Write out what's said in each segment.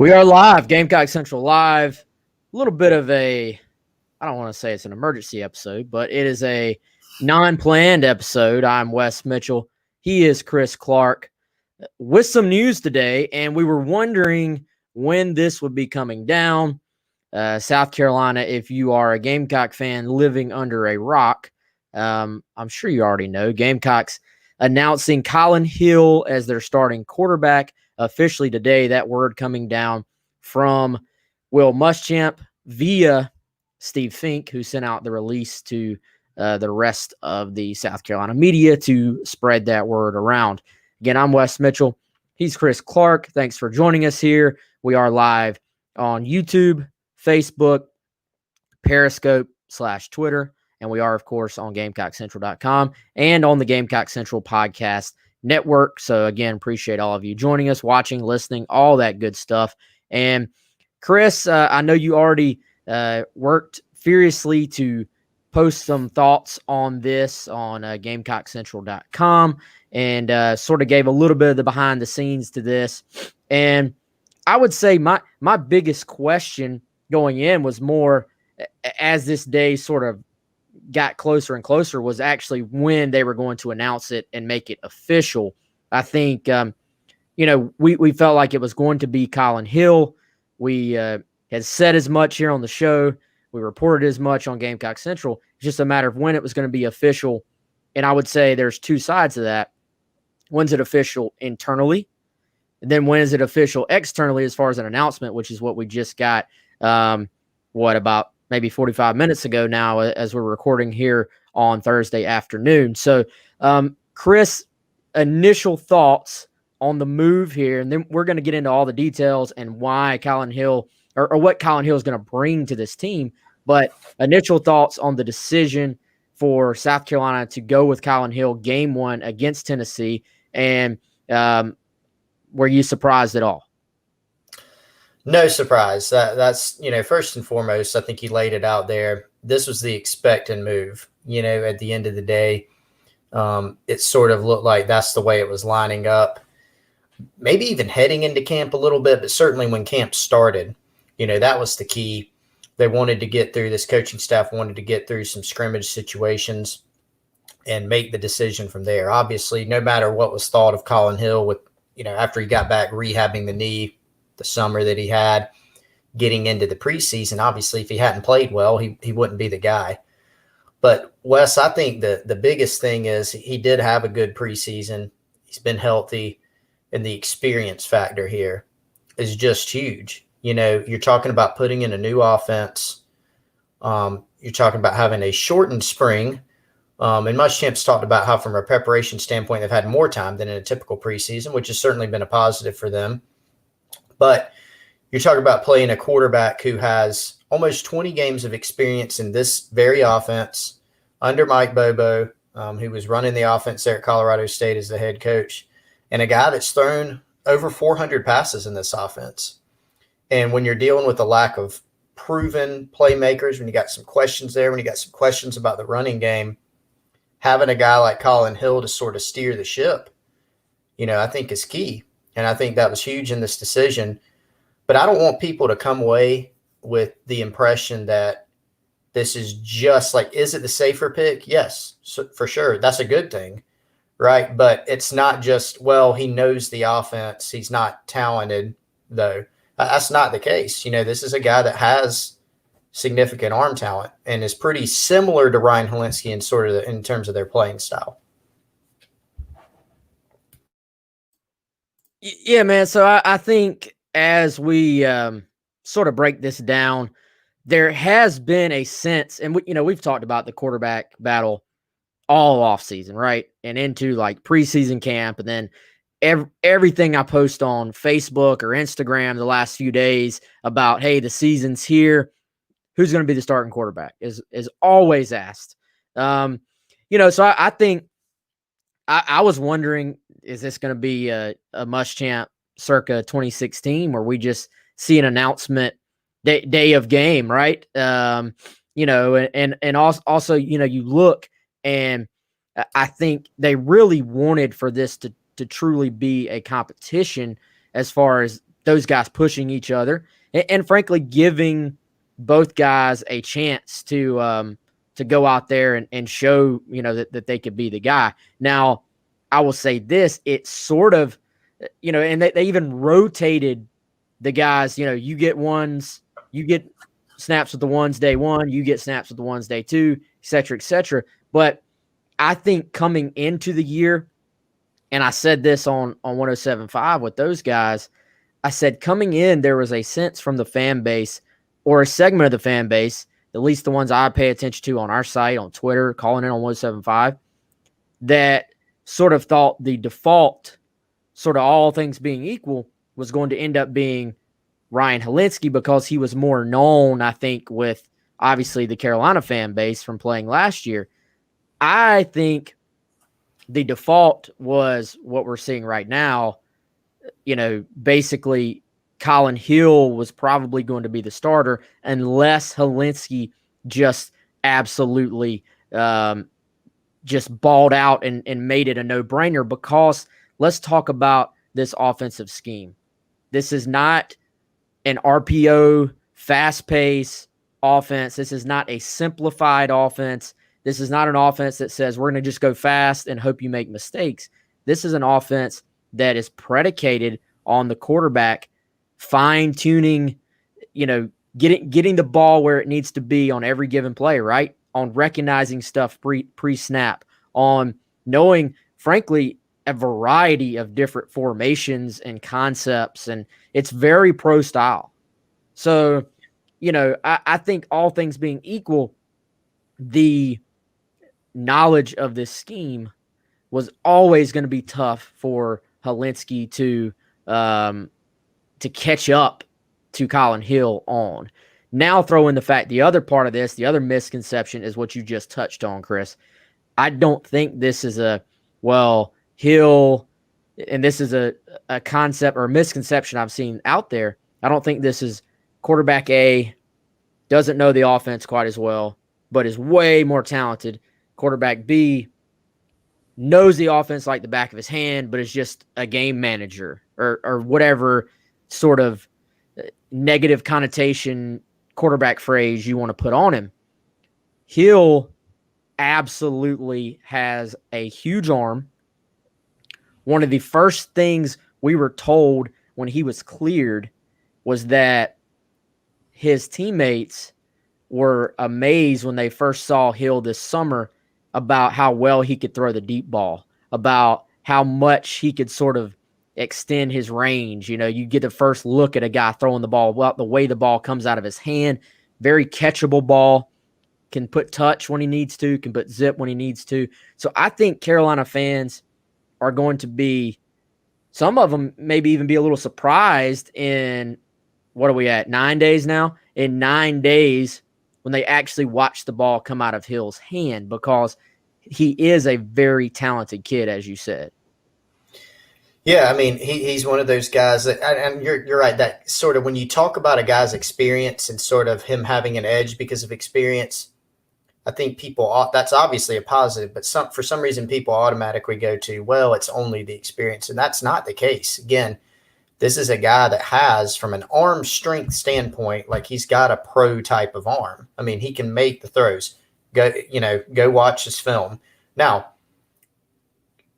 We are live, Gamecock Central live. A little bit of I don't want to say it's an emergency episode, but it is a non-planned episode. I'm Wes Mitchell. He is Chris Clark with some news today, and we were wondering when this would be coming down. South Carolina, if you are a Gamecock fan living under a rock, I'm sure you already know, Gamecocks announcing Collin Hill as their starting quarterback officially today. That word coming down from Will Muschamp via Steve Fink, who sent out the release to the rest of the South Carolina media to spread that word around. Again, I'm Wes Mitchell. He's Chris Clark. Thanks for joining us here. We are live on YouTube, Facebook, Periscope / Twitter, and we are, of course, on GamecockCentral.com and on the Gamecock Central Podcast Network. So, again, appreciate all of you joining us, watching, listening, all that good stuff. And, Chris, I know you already worked furiously to post some thoughts on this on GamecockCentral.com and sort of gave a little bit of the behind the scenes to this. And I would say my biggest question going in was more as this day sort of got closer and closer was actually when they were going to announce it and make it official. I think, we felt like it was going to be Collin Hill. We had said as much here on the show. We reported as much on Gamecock Central. It's just a matter of when it was going to be official. And I would say there's two sides to that. When's it official internally? And then when is it official externally as far as an announcement, which is what we just got, about maybe 45 minutes ago now as we're recording here on Thursday afternoon. So, Chris, initial thoughts on the move here, and then we're going to get into all the details and why Collin Hill or what Collin Hill is going to bring to this team. But initial thoughts on the decision for South Carolina to go with Collin Hill game one against Tennessee, and were you surprised at all? No surprise. That's first and foremost, I think you laid it out there. This was the expected move. At the end of the day, it sort of looked like that's the way it was lining up. Maybe even heading into camp a little bit, but certainly when camp started, that was the key. They wanted to get through, this coaching staff wanted to get through some scrimmage situations and make the decision from there. Obviously, no matter what was thought of Collin Hill with, after he got back rehabbing the knee, the summer that he had, getting into the preseason, obviously if he hadn't played well, he wouldn't be the guy. But Wes, I think the biggest thing is he did have a good preseason. He's been healthy, and the experience factor here is just huge. You're talking about putting in a new offense. You're talking about having a shortened spring. And Muschamp's talked about how from a preparation standpoint, they've had more time than in a typical preseason, which has certainly been a positive for them. But you're talking about playing a quarterback who has almost 20 games of experience in this very offense under Mike Bobo, who was running the offense there at Colorado State as the head coach, and a guy that's thrown over 400 passes in this offense. And when you're dealing with a lack of proven playmakers, when you got some questions there, when you got some questions about the running game, having a guy like Collin Hill to sort of steer the ship, I think is key. And I think that was huge in this decision. But I don't want people to come away with the impression that this is just like, is it the safer pick? Yes, for sure. That's a good thing, right? But it's not just, well, he knows the offense. He's not talented, though. That's not the case. This is a guy that has significant arm talent and is pretty similar to Ryan Hilinski in terms of their playing style. Yeah, man. So I think as we sort of break this down, there has been a sense, and we've talked about the quarterback battle all off season, right? And into like preseason camp, and then everything I post on Facebook or Instagram the last few days about, hey, the season's here. Who's going to be the starting quarterback is always asked. So I think I was wondering, is this going to be a Muschamp circa 2016 where we just see an announcement day of game, right? And also, you look, and I think they really wanted for this to truly be a competition as far as those guys pushing each other and frankly giving both guys a chance to go out there and show, that they could be the guy. Now, I will say this, it's sort of, and they even rotated the guys, you get snaps with the ones day one, you get snaps with the ones day two, et cetera, et cetera. But I think coming into the year, and I said this on 107.5 with those guys, I said coming in, there was a sense from the fan base or a segment of the fan base, at least the ones I pay attention to on our site, on Twitter, calling in on 107.5, that sort of thought the default, sort of all things being equal, was going to end up being Ryan Hilinski because he was more known, I think, with obviously the Carolina fan base from playing last year. I think the default was what we're seeing right now. Basically Collin Hill was probably going to be the starter unless Hilinski just absolutely just balled out and made it a no-brainer, because let's talk about this offensive scheme. This is not an RPO, fast-paced offense. This is not a simplified offense. This is not an offense that says we're going to just go fast and hope you make mistakes. This is an offense that is predicated on the quarterback fine-tuning, getting the ball where it needs to be on every given play, right? On recognizing stuff pre-snap, on knowing, frankly, a variety of different formations and concepts, and it's very pro style. So, I think all things being equal, the knowledge of this scheme was always going to be tough for Hilinski to catch up to Collin Hill on. Now throw in the fact, the other part of this, the other misconception is what you just touched on, Chris. I don't think this is Hill, and this is a concept or a misconception I've seen out there. I don't think this is quarterback A doesn't know the offense quite as well, but is way more talented. Quarterback B knows the offense like the back of his hand, but is just a game manager or whatever sort of negative connotation quarterback phrase you want to put on him. Hill absolutely has a huge arm. One of the first things we were told when he was cleared was that his teammates were amazed when they first saw Hill this summer about how well he could throw the deep ball, about how much he could sort of extend his range. You get the first look at a guy throwing the ball, the way the ball comes out of his hand, very catchable ball, can put touch when he needs to, can put zip when he needs to. So I think Carolina fans are going to be, some of them maybe even be a little surprised in, what are we at, 9 days now? In 9 days, when they actually watch the ball come out of Hill's hand, because he is a very talented kid, as you said. Yeah, I mean, he's one of those guys that, and you're right, that sort of when you talk about a guy's experience and sort of him having an edge because of experience, I think that's obviously a positive, but for some reason people automatically go to, well, it's only the experience, and that's not the case. Again, this is a guy that has, from an arm strength standpoint, like he's got a pro type of arm. I mean, he can make the throws. Go watch his film. Now,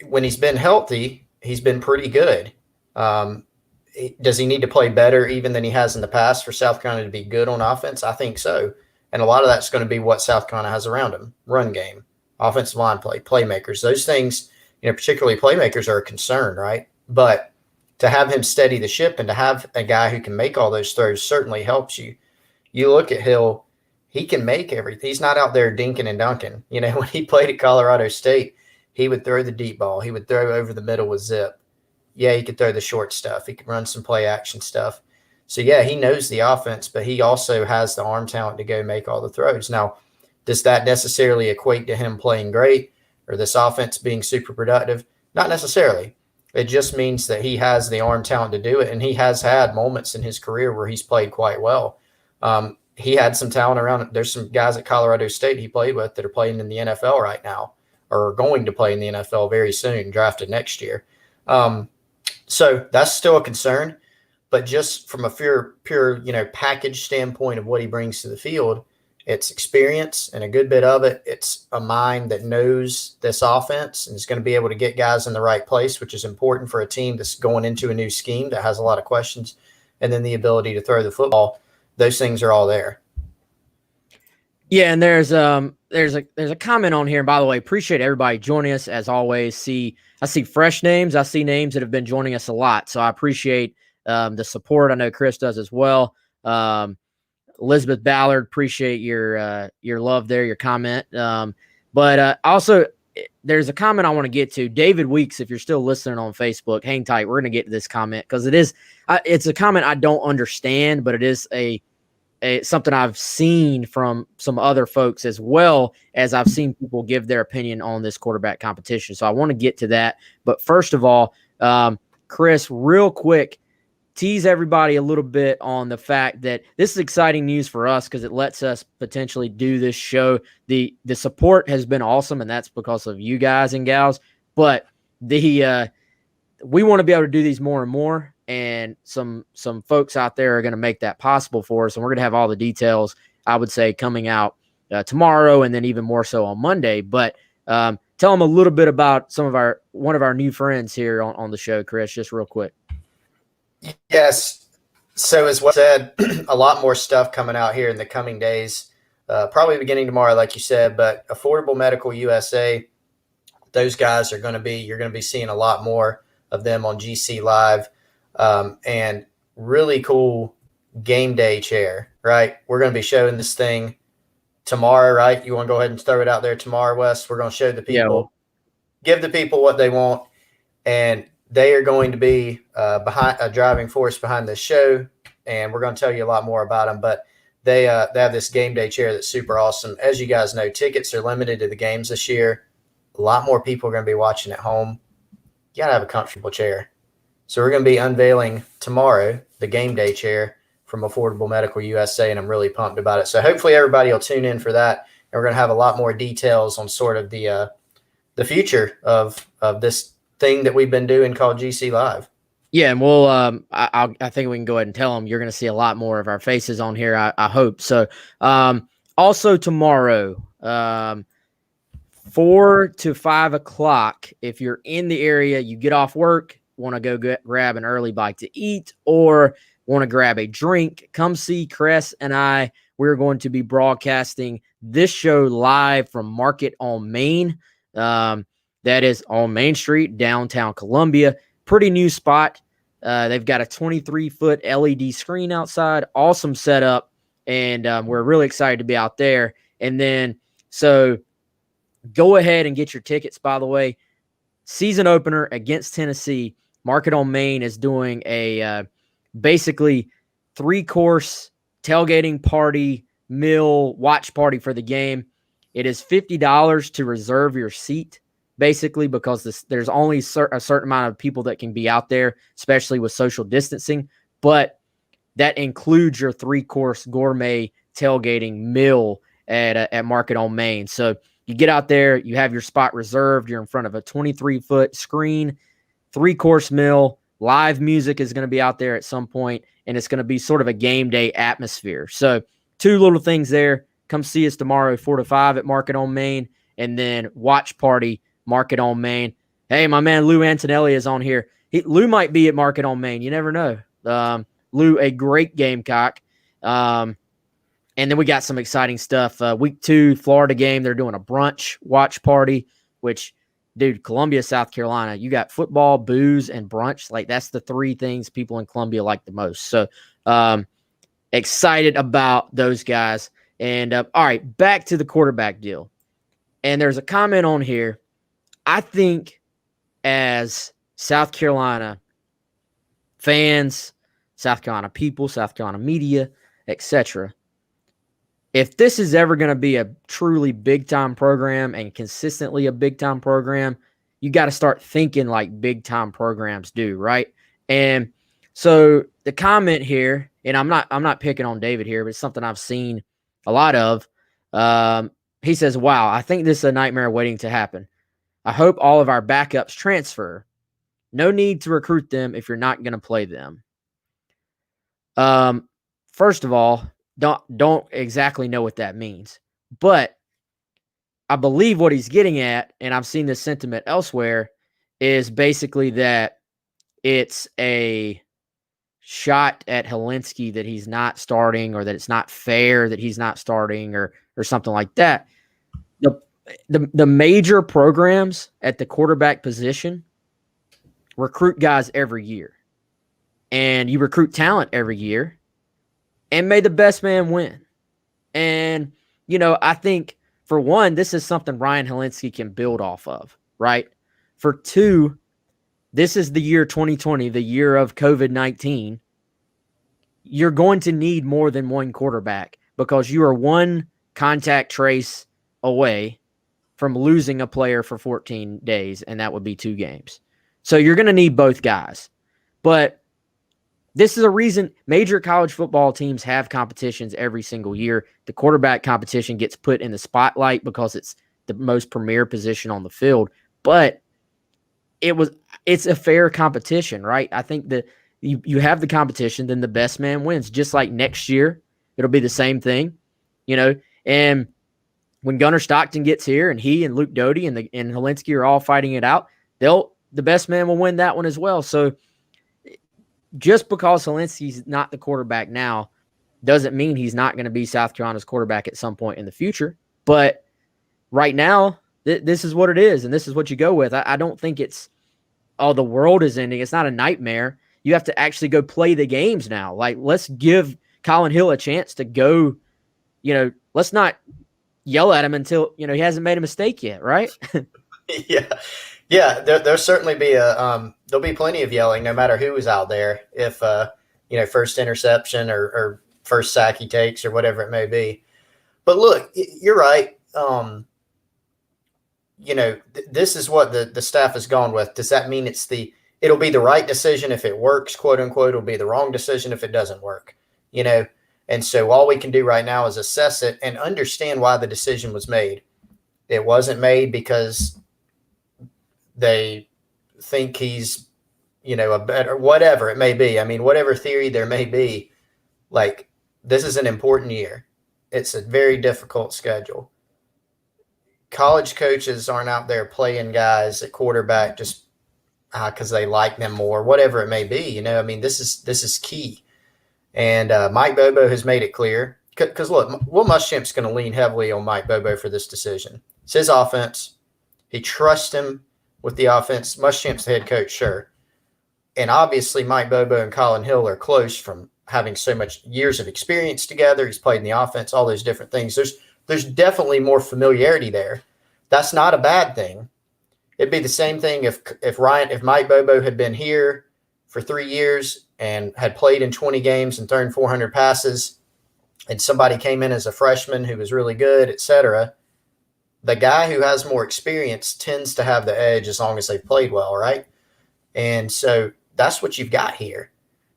when he's been healthy, he's been pretty good. Does he need to play better even than he has in the past for South Carolina to be good on offense? I think so. And a lot of that's going to be what South Carolina has around him. Run game, offensive line play, playmakers. Those things, particularly playmakers, are a concern, right? But to have him steady the ship and to have a guy who can make all those throws certainly helps you. You look at Hill, he can make everything. He's not out there dinking and dunking. When he played at Colorado State, he would throw the deep ball. He would throw over the middle with zip. Yeah, he could throw the short stuff. He could run some play action stuff. So, yeah, he knows the offense, but he also has the arm talent to go make all the throws. Now, does that necessarily equate to him playing great or this offense being super productive? Not necessarily. It just means that he has the arm talent to do it, and he has had moments in his career where he's played quite well. He had some talent around. There's some guys at Colorado State he played with that are playing in the NFL right now or are going to play in the NFL very soon, drafted next year. So that's still a concern. but just from a pure, package standpoint of what he brings to the field, it's experience, and a good bit of it, it's a mind that knows this offense and is going to be able to get guys in the right place, which is important for a team that's going into a new scheme that has a lot of questions. And then the ability to throw the football, those things are all there. Yeah, and there's a comment on here. And by the way, appreciate everybody joining us as always. I see fresh names. I see names that have been joining us a lot. So I appreciate the support. I know Chris does as well. Elizabeth Ballard, appreciate your love there, your comment. But also, there's a comment I want to get to. David Weeks, if you're still listening on Facebook, hang tight. We're going to get to this comment because it's a comment I don't understand, but it is something I've seen from some other folks as well as I've seen people give their opinion on this quarterback competition. So I want to get to that. But first of all, Chris, real quick, tease everybody a little bit on the fact that this is exciting news for us because it lets us potentially do this show. The support has been awesome, and that's because of you guys and gals. But we want to be able to do these more and more, and some folks out there are going to make that possible for us, and we're going to have all the details, I would say, coming out tomorrow, and then even more so on Monday. But tell them a little bit about one of our new friends here on the show, Chris, just real quick. Yes. So as Wes said, a lot more stuff coming out here in the coming days, probably beginning tomorrow, like you said, but Affordable Medical USA, those guys you're going to be seeing a lot more of them on GC Live, and really cool game day chair, right? We're going to be showing this thing tomorrow, right? You want to go ahead and throw it out there tomorrow, Wes? We're going to show the people, give the people what they want, and they are going to be behind a driving force behind this show, and we're going to tell you a lot more about them. But they have this game day chair that's super awesome. As you guys know, tickets are limited to the games this year. A lot more people are going to be watching at home. You got to have a comfortable chair. So we're going to be unveiling tomorrow the game day chair from Affordable Medical USA, and I'm really pumped about it. So hopefully everybody will tune in for that, and we're going to have a lot more details on sort of the future of this thing that we've been doing called GC Live. Yeah, and we'll I think we can go ahead and tell them you're going to see a lot more of our faces on here. I hope so. Also tomorrow, 4 to 5 o'clock. If you're in the area, you get off work, want to go grab an early bite to eat, or want to grab a drink, come see Chris and I. We're going to be broadcasting this show live from Market on Main. That is on Main Street, downtown Columbia. Pretty new spot. They've got a 23-foot LED screen outside. Awesome setup. And we're really excited to be out there. And then, so go ahead and get your tickets, by the way. Season opener against Tennessee. Market on Main is doing a basically 3-course tailgating party, meal, watch party for the game. It is $50 to reserve your seat, basically, because there's only a certain amount of people that can be out there, especially with social distancing. But that includes your 3-course gourmet tailgating meal at Market on Main. So you get out there, you have your spot reserved, you're in front of a 23-foot screen, 3-course meal, live music is going to be out there at some point, and it's going to be sort of a game day atmosphere. So 2 little things there. Come see us tomorrow, 4 to 5 at Market on Main, and then watch party, Market on Main. Hey, my man Lou Antonelli is on here. Lou might be at Market on Main. You never know. Lou, a great Gamecock. And then we got some exciting stuff. Week 2, Florida game. They're doing a brunch watch party, which, dude, Columbia, South Carolina, you got football, booze, and brunch. Like, that's the 3 things people in Columbia like the most. So excited about those guys. And all right, back to the quarterback deal. And there's a comment on here. I think as South Carolina fans, South Carolina people, South Carolina media, etc., if this is ever going to be a truly big-time program and consistently a big-time program, you got to start thinking like big-time programs do, right? And so the comment here, and I'm not picking on David here, but it's something I've seen a lot of. He says, wow, I think this is a nightmare waiting to happen. I hope all of our backups transfer. No need to recruit them if you're not going to play them. First of all, don't exactly know what that means, but I believe what he's getting at, and I've seen this sentiment elsewhere, is basically that it's a shot at Hilinski that he's not starting, or that it's not fair that he's not starting, or something like that. The major programs at the quarterback position recruit guys every year, and you recruit talent every year, and may the best man win. And, I think for one, this is something Ryan Hilinski can build off of, right? For two, this is the year 2020, the year of COVID-19. You're going to need more than one quarterback because you are one contact trace away from losing a player for 14 days, and that would be 2 games. So you're going to need both guys. But this is a reason major college football teams have competitions every single year. The quarterback competition gets put in the spotlight because it's the most premier position on the field. But it's a fair competition, right? I think that you have the competition, then the best man wins. Just like next year, it'll be the same thing, And when Gunnar Stockton gets here, and he and Luke Doty and Hilinski are all fighting it out, the best man will win that one as well. So just because Hilinski's not the quarterback now doesn't mean he's not going to be South Carolina's quarterback at some point in the future. But right now, this is what it is, and this is what you go with. I don't think it's, the world is ending. It's not a nightmare. You have to actually go play the games now. Like, let's give Collin Hill a chance to go, let's not yell at him until, he hasn't made a mistake yet, right? Yeah. There'll certainly be there'll be plenty of yelling no matter who is out there. If, first interception or first sack he takes or whatever it may be. But look, you're right. This is what the staff has gone with. Does that mean it'll be the right decision if it works, quote unquote? It'll be the wrong decision if it doesn't work, And so all we can do right now is assess it and understand why the decision was made. It wasn't made because they think he's, a better, whatever it may be. I mean, whatever theory there may be, like, this is an important year. It's a very difficult schedule. College coaches aren't out there playing guys at quarterback just because they like them more, whatever it may be. This is key. And Mike Bobo has made it clear. Because, look, Will Muschamp's going to lean heavily on Mike Bobo for this decision. It's his offense. He trusts him with the offense. Muschamp's the head coach, sure. And obviously Mike Bobo and Collin Hill are close from having so much years of experience together. He's played in the offense, all those different things. There's definitely more familiarity there. That's not a bad thing. It'd be the same thing if Mike Bobo had been here for 3 years and had played in 20 games and thrown 400 passes, and somebody came in as a freshman who was really good, etc. The guy who has more experience tends to have the edge as long as they've played well, right? And so that's what you've got here.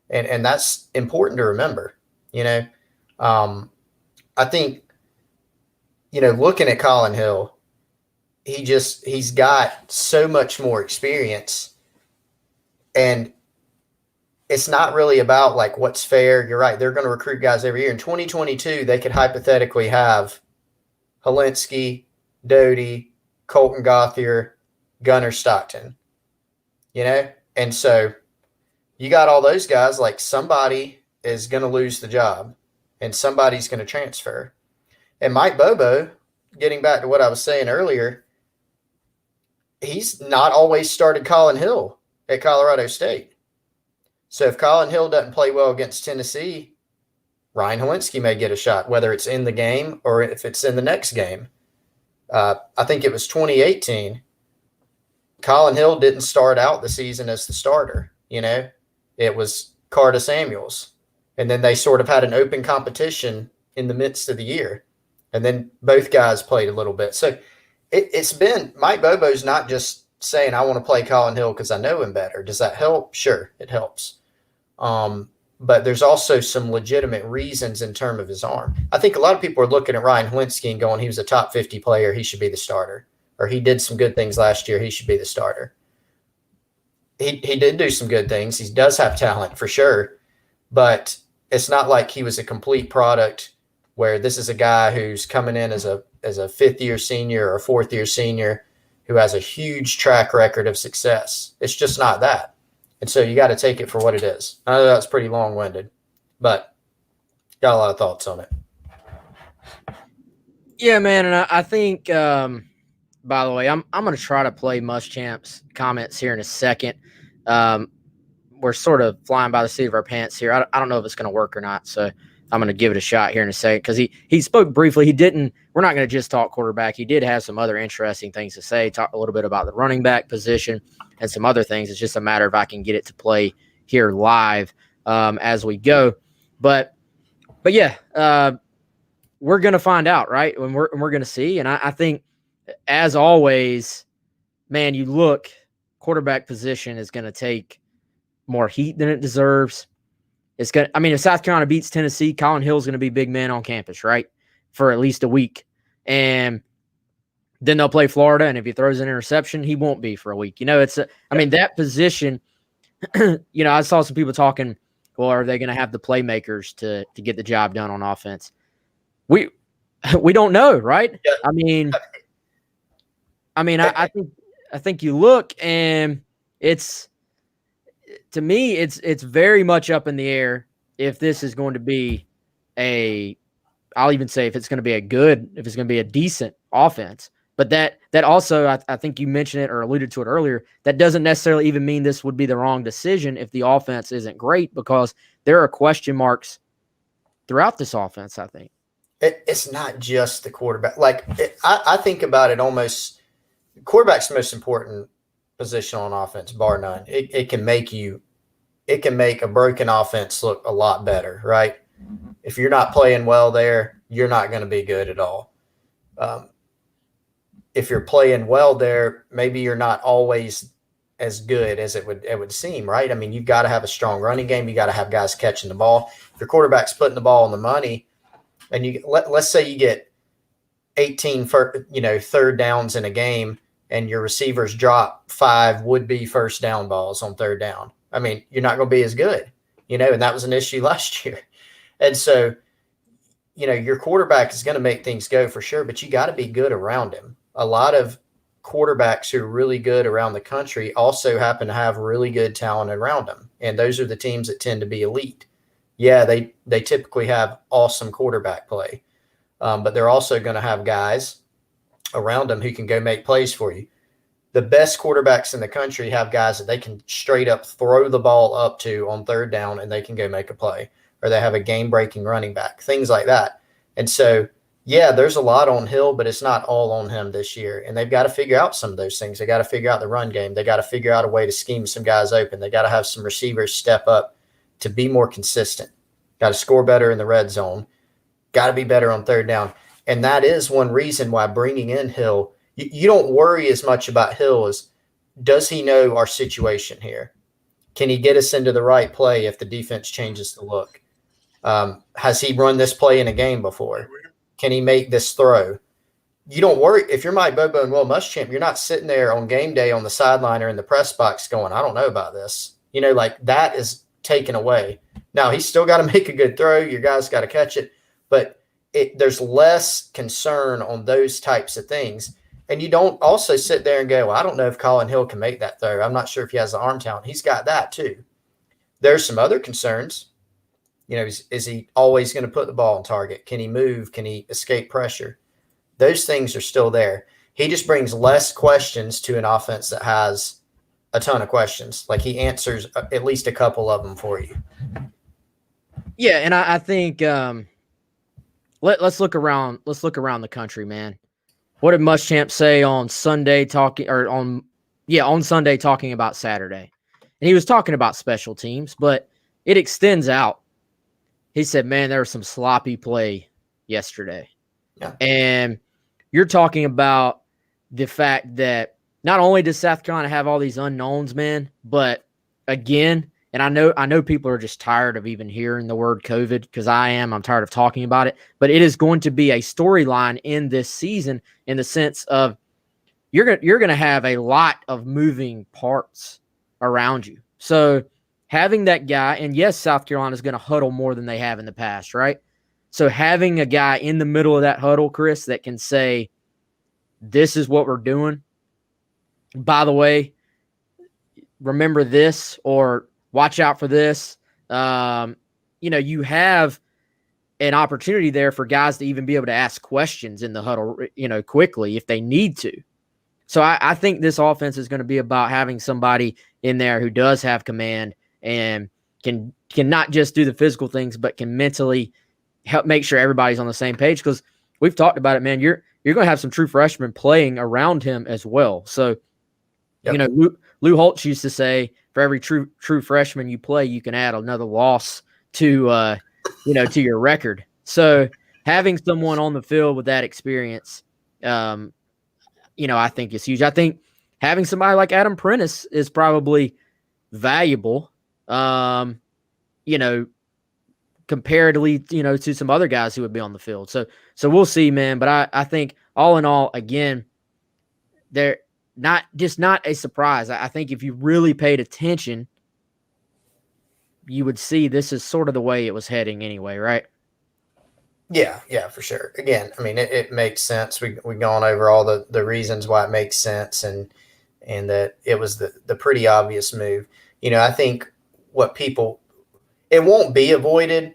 And that's important to remember, I think, looking at Collin Hill, he's got so much more experience, and it's not really about like what's fair. You're right. They're going to recruit guys every year. In 2022, they could hypothetically have Hilinski, Doty, Colton Gothier, Gunnar Stockton, And so you got all those guys, like somebody is going to lose the job and somebody's going to transfer. And Mike Bobo, getting back to what I was saying earlier, he's not always started Collin Hill at Colorado State. So if Collin Hill doesn't play well against Tennessee, Ryan Hilinski may get a shot, whether it's in the game or if it's in the next game. I think it was 2018. Collin Hill didn't start out the season as the starter. It was Carter Samuels. And then they sort of had an open competition in the midst of the year. And then both guys played a little bit. So it's been – Mike Bobo's not just saying, I want to play Collin Hill because I know him better. Does that help? Sure, it helps. But there's also some legitimate reasons in terms of his arm. I think a lot of people are looking at Ryan Hilinski and going, he was a top 50 player, he should be the starter. Or he did some good things last year, he should be the starter. He did do some good things. He does have talent for sure. But it's not like he was a complete product where this is a guy who's coming in as a fifth-year senior or a fourth-year senior who has a huge track record of success. It's just not that. And so you got to take it for what it is. I know that's pretty long-winded, but got a lot of thoughts on it. Yeah, man, and I think by the way, I'm going to try to play Muschamp's comments here in a second. We're sort of flying by the seat of our pants here. I don't know if it's going to work or not, so I'm going to give it a shot here in a second because he spoke briefly. We're not going to just talk quarterback. He did have some other interesting things to say, talk a little bit about the running back position and some other things. It's just a matter of I can get it to play here live as we go. But yeah, we're going to find out, right? And we're going to see. And I think, as always, man, you look, quarterback position is going to take more heat than it deserves. It's going to, I mean, if South Carolina beats Tennessee, Collin Hill is going to be big man on campus, right? For at least a week. And then they'll play Florida. And if he throws an interception, he won't be for a week. You know, I mean, that position, you know, I saw some people talking, well, are they going to have the playmakers to get the job done on offense? We don't know, right? Yeah. I think you look and to me, it's very much up in the air if this is going to be I'll even say if it's going to be if it's going to be a decent offense. But that also, I think you mentioned it or alluded to it earlier, that doesn't necessarily even mean this would be the wrong decision if the offense isn't great, because there are question marks throughout this offense, I think. It's not just the quarterback. Like, I think about it almost – quarterback's the most important position on offense, bar none. It can make a broken offense look a lot better, right? If you're not playing well there, you're not going to be good at all. If you're playing well there, maybe you're not always as good as it would seem, right? I mean, you've got to have a strong running game. You got to have guys catching the ball. If your quarterback's putting the ball on the money, and let's say you get 18 third downs in a game, and your receivers drop 5 would-be first down balls on third down. I mean, you're not going to be as good, and that was an issue last year. And so, your quarterback is going to make things go for sure, but you got to be good around him. A lot of quarterbacks who are really good around the country also happen to have really good talent around them, and those are the teams that tend to be elite. Yeah, they typically have awesome quarterback play, but they're also going to have guys around them who can go make plays for you. The best quarterbacks in the country have guys that they can straight up throw the ball up to on third down and they can go make a play, or they have a game-breaking running back, things like that. And so, yeah, there's a lot on Hill, but it's not all on him this year. And they've got to figure out some of those things. They got to figure out the run game. They got to figure out a way to scheme some guys open. They got to have some receivers step up to be more consistent. Got to score better in the red zone. Got to be better on third down. And that is one reason why bringing in Hill, you don't worry as much about Hill as, does he know our situation here? Can he get us into the right play if the defense changes the look? Has he run this play in a game before? Can he make this throw? You don't worry. If you're Mike Bobo and Will Muschamp, you're not sitting there on game day on the sideline or in the press box going, I don't know about this. Like that is taken away. Now, he's still got to make a good throw. Your guys got to catch it. But there's less concern on those types of things. And you don't also sit there and go, well, I don't know if Collin Hill can make that throw. I'm not sure if he has the arm talent. He's got that too. There's some other concerns. Is he always going to put the ball on target? Can he move? Can he escape pressure? Those things are still there. He just brings less questions to an offense that has a ton of questions. Like, he answers at least a couple of them for you. Yeah, and I think let's look around the country, man. What did Muschamp say on Sunday talking about Saturday? And he was talking about special teams, but it extends out. He said, man, there was some sloppy play yesterday. Yeah. And you're talking about the fact that not only does South Carolina have all these unknowns, man, but again, and I know people are just tired of even hearing the word COVID, because I'm tired of talking about it, but it is going to be a storyline in this season in the sense of you're going to have a lot of moving parts around you. So having that guy, and yes, South Carolina is going to huddle more than they have in the past, right? So having a guy in the middle of that huddle, Chris, that can say, this is what we're doing. By the way, remember this, or watch out for this. You have an opportunity there for guys to even be able to ask questions in the huddle, quickly if they need to. So I think this offense is going to be about having somebody in there who does have command and can not just do the physical things, but can mentally help make sure everybody's on the same page. Because we've talked about it, man. You're going to have some true freshmen playing around him as well. So, Yep. Lou Holtz used to say, for every true freshman you play, you can add another loss to to your record. So having someone on the field with that experience, I think is huge. I think having somebody like Adam Prentice is probably valuable, comparatively, to some other guys who would be on the field. So we'll see, man. But I think all in all, again, they're not a surprise. I think if you really paid attention, you would see this is sort of the way it was heading anyway, right? Yeah, for sure. Again, I mean, it makes sense. We've gone over all the reasons why it makes sense, and that it was the pretty obvious move. I think it won't be avoided,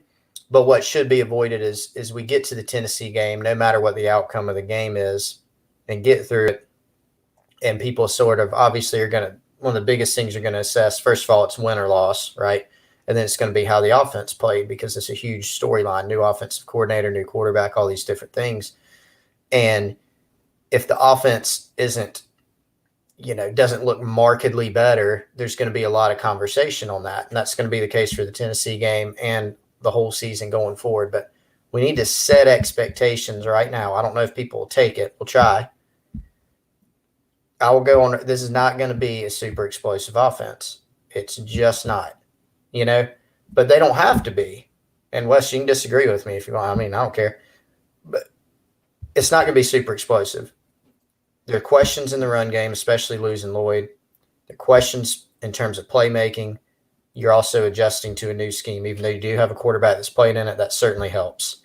but what should be avoided is we get to the Tennessee game, no matter what the outcome of the game is, and get through it. And people sort of obviously one of the biggest things you're going to assess, first of all, it's win or loss, right? And then it's going to be how the offense played, because it's a huge storyline, new offensive coordinator, new quarterback, all these different things. And if the offense doesn't look markedly better, there's going to be a lot of conversation on that. And that's going to be the case for the Tennessee game and the whole season going forward. But we need to set expectations right now. I don't know if people will take it. We'll try. I will go on. This is not going to be a super explosive offense. It's just not, but they don't have to be. And Wes, you can disagree with me if you want. I mean, I don't care, but it's not going to be super explosive. There are questions in the run game, especially losing Lloyd. The questions in terms of playmaking. You're also adjusting to a new scheme, even though you do have a quarterback that's played in it. That certainly helps.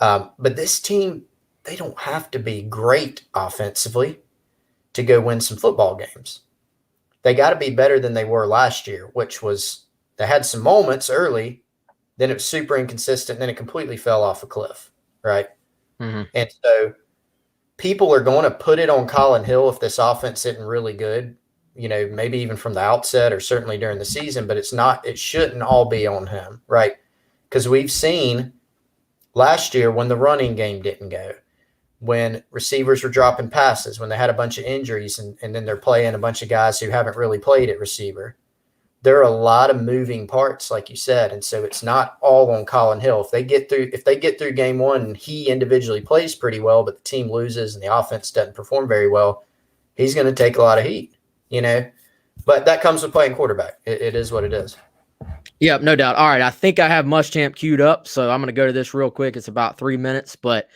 But this team, they don't have to be great offensively to go win some football games. They got to be better than they were last year, which was they had some moments early, then it was super inconsistent, and then it completely fell off a cliff, right? Mm-hmm. And so people are going to put it on Collin Hill if this offense isn't really good, maybe even from the outset or certainly during the season, but it shouldn't all be on him, right? Because we've seen last year when the running game didn't go, when receivers were dropping passes, when they had a bunch of injuries, and then they're playing a bunch of guys who haven't really played at receiver. There are a lot of moving parts, like you said, and so it's not all on Collin Hill. If they get through game one and he individually plays pretty well, but the team loses and the offense doesn't perform very well, he's going to take a lot of heat, But that comes with playing quarterback. It is what it is. Yep, no doubt. All right, I think I have Muschamp queued up, so I'm going to go to this real quick. It's about 3 minutes, but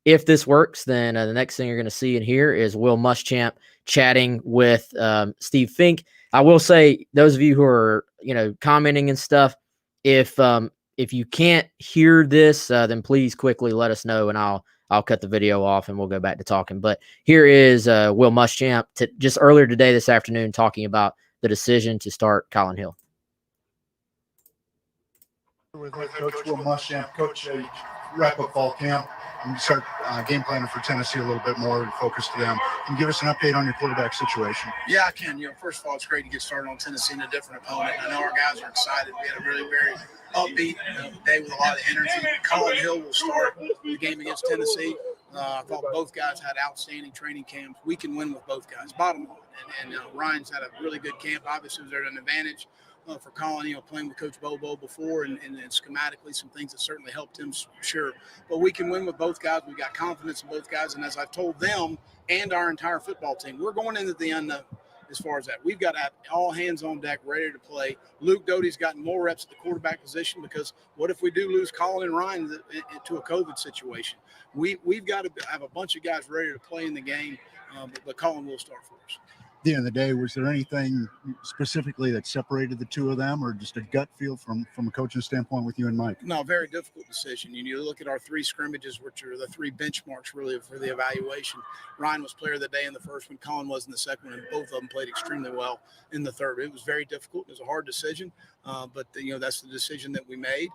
if this works, then the next thing you're going to see and hear is Will Muschamp chatting with Steve Fink. I will say, those of you who are commenting and stuff, if you can't hear this, then please quickly let us know, and I'll cut the video off and we'll go back to talking. But here is Will Muschamp just earlier today, this afternoon, talking about the decision to start Collin Hill. With Coach Will Muschamp, Coach, wrap up fall camp and start game planning for Tennessee a little bit more and focus to them. Can you give us an update on your quarterback situation? Yeah, I can. First of all, it's great to get started on Tennessee and a different opponent. I know our guys are excited. We had a really very upbeat day with a lot of energy. Collin Hill will start the game against Tennessee. I thought both guys had outstanding training camps. We can win with both guys, bottom line. And Ryan's had a really good camp. Obviously, there's an advantage for Collin, playing with Coach Bobo before, and schematically some things that certainly helped him, sure. But we can win with both guys. We got confidence in both guys, and as I've told them and our entire football team, we're going into the unknown as far as that. We've got to have all hands on deck, ready to play. Luke Doty's gotten more reps at the quarterback position, because what if we do lose Collin and Ryan to a COVID situation? We've got to have a bunch of guys ready to play in the game, but Collin will start for us. the end of the day, was there anything specifically that separated the two of them, or just a gut feel from a coaching standpoint with you and Mike? No, very difficult decision. You look at our 3 scrimmages, which are the 3 benchmarks really for the evaluation. Ryan was player of the day in the first one. Collin was in the second one, and both of them played extremely well in the third. It was very difficult. It was a hard decision, but that's the decision that we made.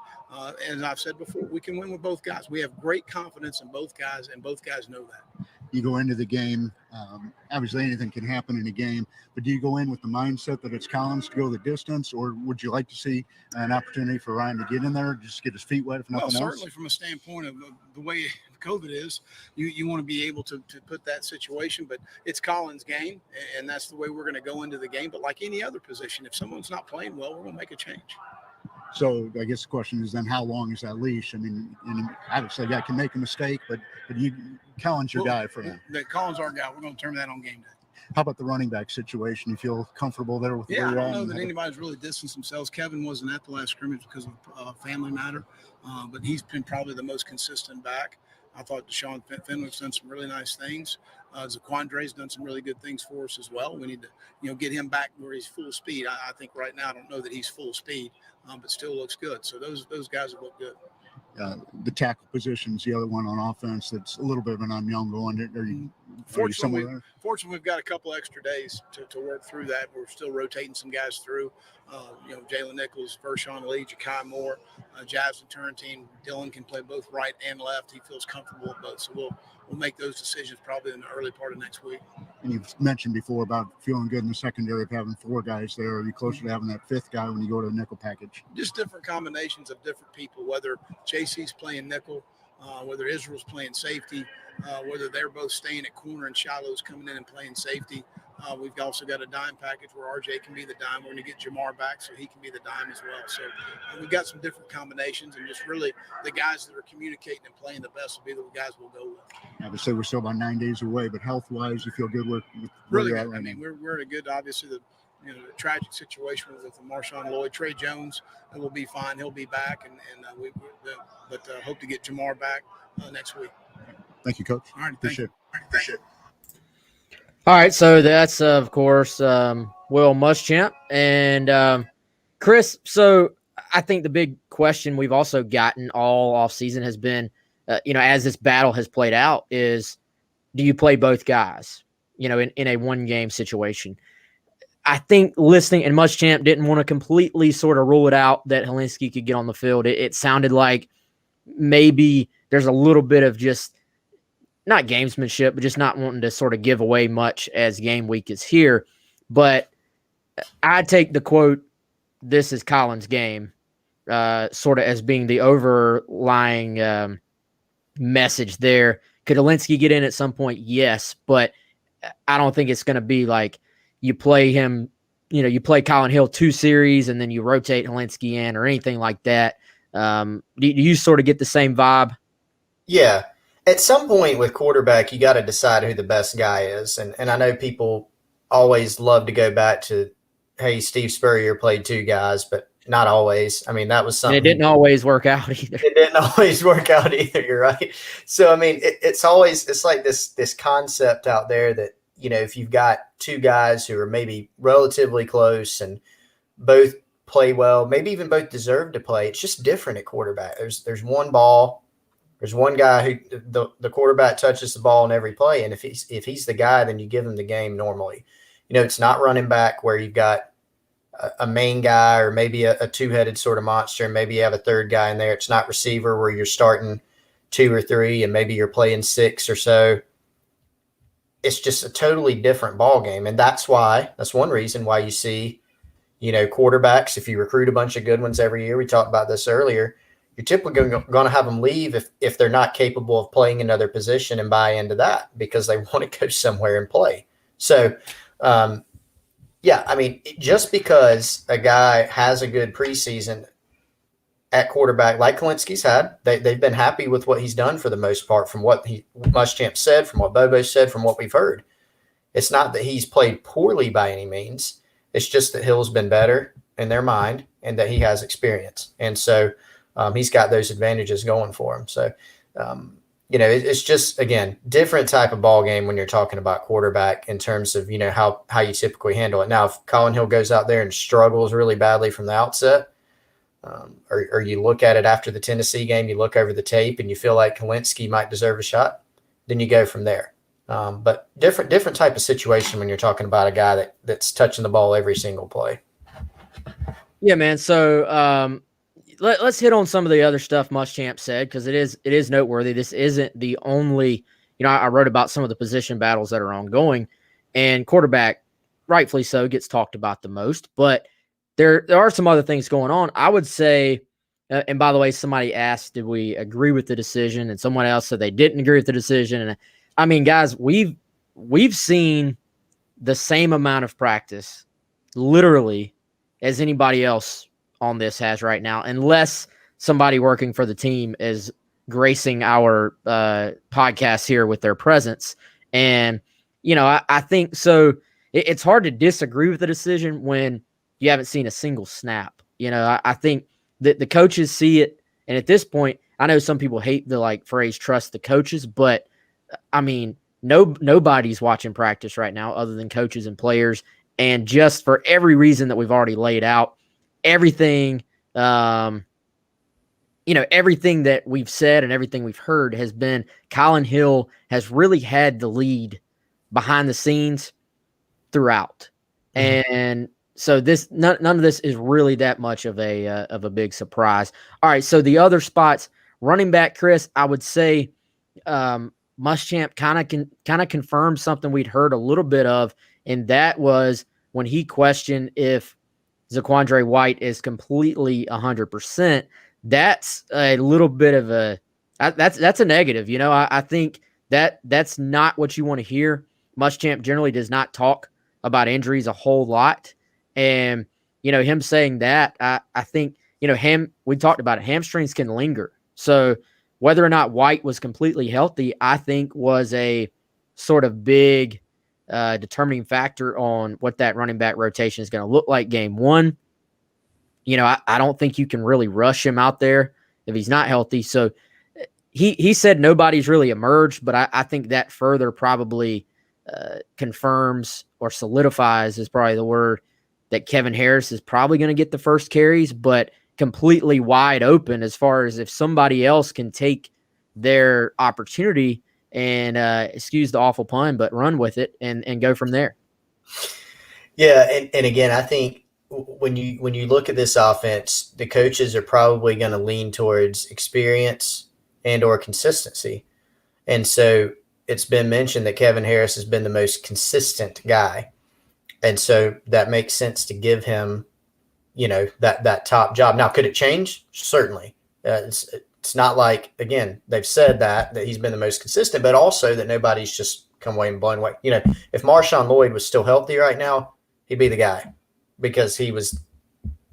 And I've said before, we can win with both guys. We have great confidence in both guys, and both guys know that. You go into the game, obviously anything can happen in a game, but do you go in with the mindset that it's Collins to go the distance, or would you like to see an opportunity for Ryan to get in there, just get his feet wet if nothing else? Certainly from a standpoint of the way COVID is, you want to be able to put that situation, but it's Collins' game, and that's the way we're going to go into the game. But like any other position, if someone's not playing well, we're going to make a change. So I guess the question is then, how long is that leash? I mean, obviously a guy can make a mistake, but Collins your guy for that. Collins our guy. We're going to determine that on game day. How about the running back situation? You feel comfortable there with where you're at? I don't know that anybody's really distanced themselves. Kevin wasn't at the last scrimmage because of family matter, but he's been probably the most consistent back. I thought Deshaun Fenwick's done some really nice things. Zaquandre's done some really good things for us as well. We need to, get him back where he's full speed. I think right now I don't know that he's full speed, but still looks good. So those guys have looked good. The tackle position's the other one on offense that's a little bit of an unknown going. Fortunately, we've got a couple extra days to work through that. We're still rotating some guys through. Jalen Nichols, Vershawn Lee, Ja'Kai Moore, Jasmine Turrentine. Dylan can play both right and left. He feels comfortable with both. So we'll make those decisions probably in the early part of next week. And you've mentioned before about feeling good in the secondary of having 4 guys there. Are you closer to having that 5th guy when you go to a nickel package? Just different combinations of different people, whether JC's playing nickel, whether Israel's playing safety, whether they're both staying at corner and Shiloh's coming in and playing safety. We've also got a dime package where RJ can be the dime. We're going to get Jamar back so he can be the dime as well. So we've got some different combinations, and just really the guys that are communicating and playing the best will be the guys we'll go with. Obviously, we're still about 9 days away, but health-wise, you feel good with really good. Right now. We're in a good, obviously, the tragic situation with Marshawn Lloyd. Trey Jones will be fine. He'll be back, but hope to get Jamar back next week. Thank you, Coach. All right, appreciate it. All right, so that's, of course, Will Muschamp. And Chris, so I think the big question we've also gotten all offseason has been, as this battle has played out, is do you play both guys, in a one-game situation? I think listening, and Muschamp didn't want to completely sort of rule it out that Hilinski could get on the field. It sounded like maybe there's a little bit of just not gamesmanship, but just not wanting to sort of give away much as game week is here. But I take the quote, "This is Collins' game," sort of as being the overlying message there. Could Hilinski get in at some point? Yes, but I don't think it's going to be like you play him, you play Collin Hill 2 series and then you rotate Hilinski in or anything like that. Do you sort of get the same vibe? Yeah. At some point with quarterback, you got to decide who the best guy is. And I know people always love to go back to, hey, Steve Spurrier played 2 guys, but not always. I mean, that was something. And it didn't always work out either. It didn't always work out either. You're right. So, I mean, it's like this concept out there that, if you've got 2 guys who are maybe relatively close and both play well, maybe even both deserve to play, it's just different at quarterback. There's one ball. There's one guy who the quarterback touches the ball in every play, and if he's the guy, then you give him the game normally. It's not running back where you've got a main guy or maybe a 2-headed sort of monster, and maybe you have a 3rd guy in there. It's not receiver where you're starting 2 or 3 and maybe you're playing 6 or so. It's just a totally different ball game, and that's one reason why you see, quarterbacks. If you recruit a bunch of good ones every year, we talked about this earlier, you're typically going to have them leave if they're not capable of playing another position and buy into that because they want to go somewhere and play. So, just because a guy has a good preseason at quarterback like Hilinski's had, they've been happy with what he's done for the most part from what Muschamp said, from what Bobo said, from what we've heard. It's not that he's played poorly by any means. It's just that Hill's been better in their mind and that he has experience. And so he's got those advantages going for him. So, it's just, again, different type of ball game when you're talking about quarterback in terms of, how you typically handle it. Now, if Collin Hill goes out there and struggles really badly from the outset, or you look at it after the Tennessee game, you look over the tape and you feel like Hilinski might deserve a shot, then you go from there. But different type of situation when you're talking about a guy that's touching the ball every single play. Yeah, man. So let's hit on some of the other stuff Muschamp said, because it is noteworthy. This isn't the only, I wrote about some of the position battles that are ongoing, and quarterback, rightfully so, gets talked about the most. But there are some other things going on. I would say, and by the way, somebody asked, did we agree with the decision? And someone else said they didn't agree with the decision. And I mean, guys, we've seen the same amount of practice, literally, as anybody else on this has right now, unless somebody working for the team is gracing our podcast here with their presence. And, I think so. It's hard to disagree with the decision when you haven't seen a single snap. I think that the coaches see it. And at this point, I know some people hate the phrase trust the coaches, but I mean, nobody's watching practice right now other than coaches and players. And just for every reason that we've already laid out, everything, everything that we've said and everything we've heard has been Collin Hill has really had the lead behind the scenes throughout. Mm-hmm. And so none of this is really that much of a big surprise. All right. So the other spots, running back, Chris, I would say, Muschamp kind of confirmed something we'd heard a little bit of, and that was when he questioned if Zaquandre White is completely 100%. That's a little bit of that's a negative. I think that's not what you want to hear. Muschamp generally does not talk about injuries a whole lot, and him saying that, I think we talked about it. Hamstrings can linger, so whether or not White was completely healthy, I think was a sort of big determining factor on what that running back rotation is going to look like game one. I don't think you can really rush him out there if he's not healthy. So he said nobody's really emerged, but I think that further probably confirms or solidifies is probably the word, that Kevin Harris is probably going to get the first carries, but completely wide open as far as if somebody else can take their opportunity and excuse the awful pun, but run with it and go from there. Yeah. And again, I think when you look at this offense, the coaches are probably going to lean towards experience and or consistency. And so it's been mentioned that Kevin Harris has been the most consistent guy. And so that makes sense to give him, that top job. Now, could it change? Certainly. It's not like, again, they've said that he's been the most consistent, but also that nobody's just come away and blown away. If Marshawn Lloyd was still healthy right now, he'd be the guy because he was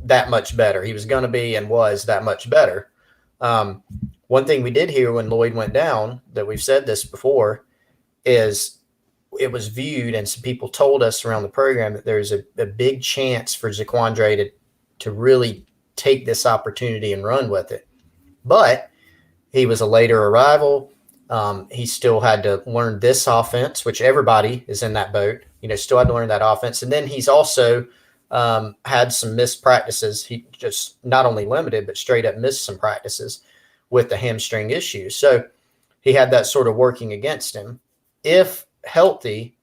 that much better. He was going to be and was that much better. One thing we did hear when Lloyd went down, that we've said this before, is it was viewed, and some people told us around the program, that there's a big chance for Zaquandre to really take this opportunity and run with it. But he was a later arrival. He still had to learn this offense, which everybody is in that boat, still had to learn that offense. And then he's also had some missed practices. He just not only limited, but straight up missed some practices with the hamstring issue. So he had that sort of working against him. If healthy,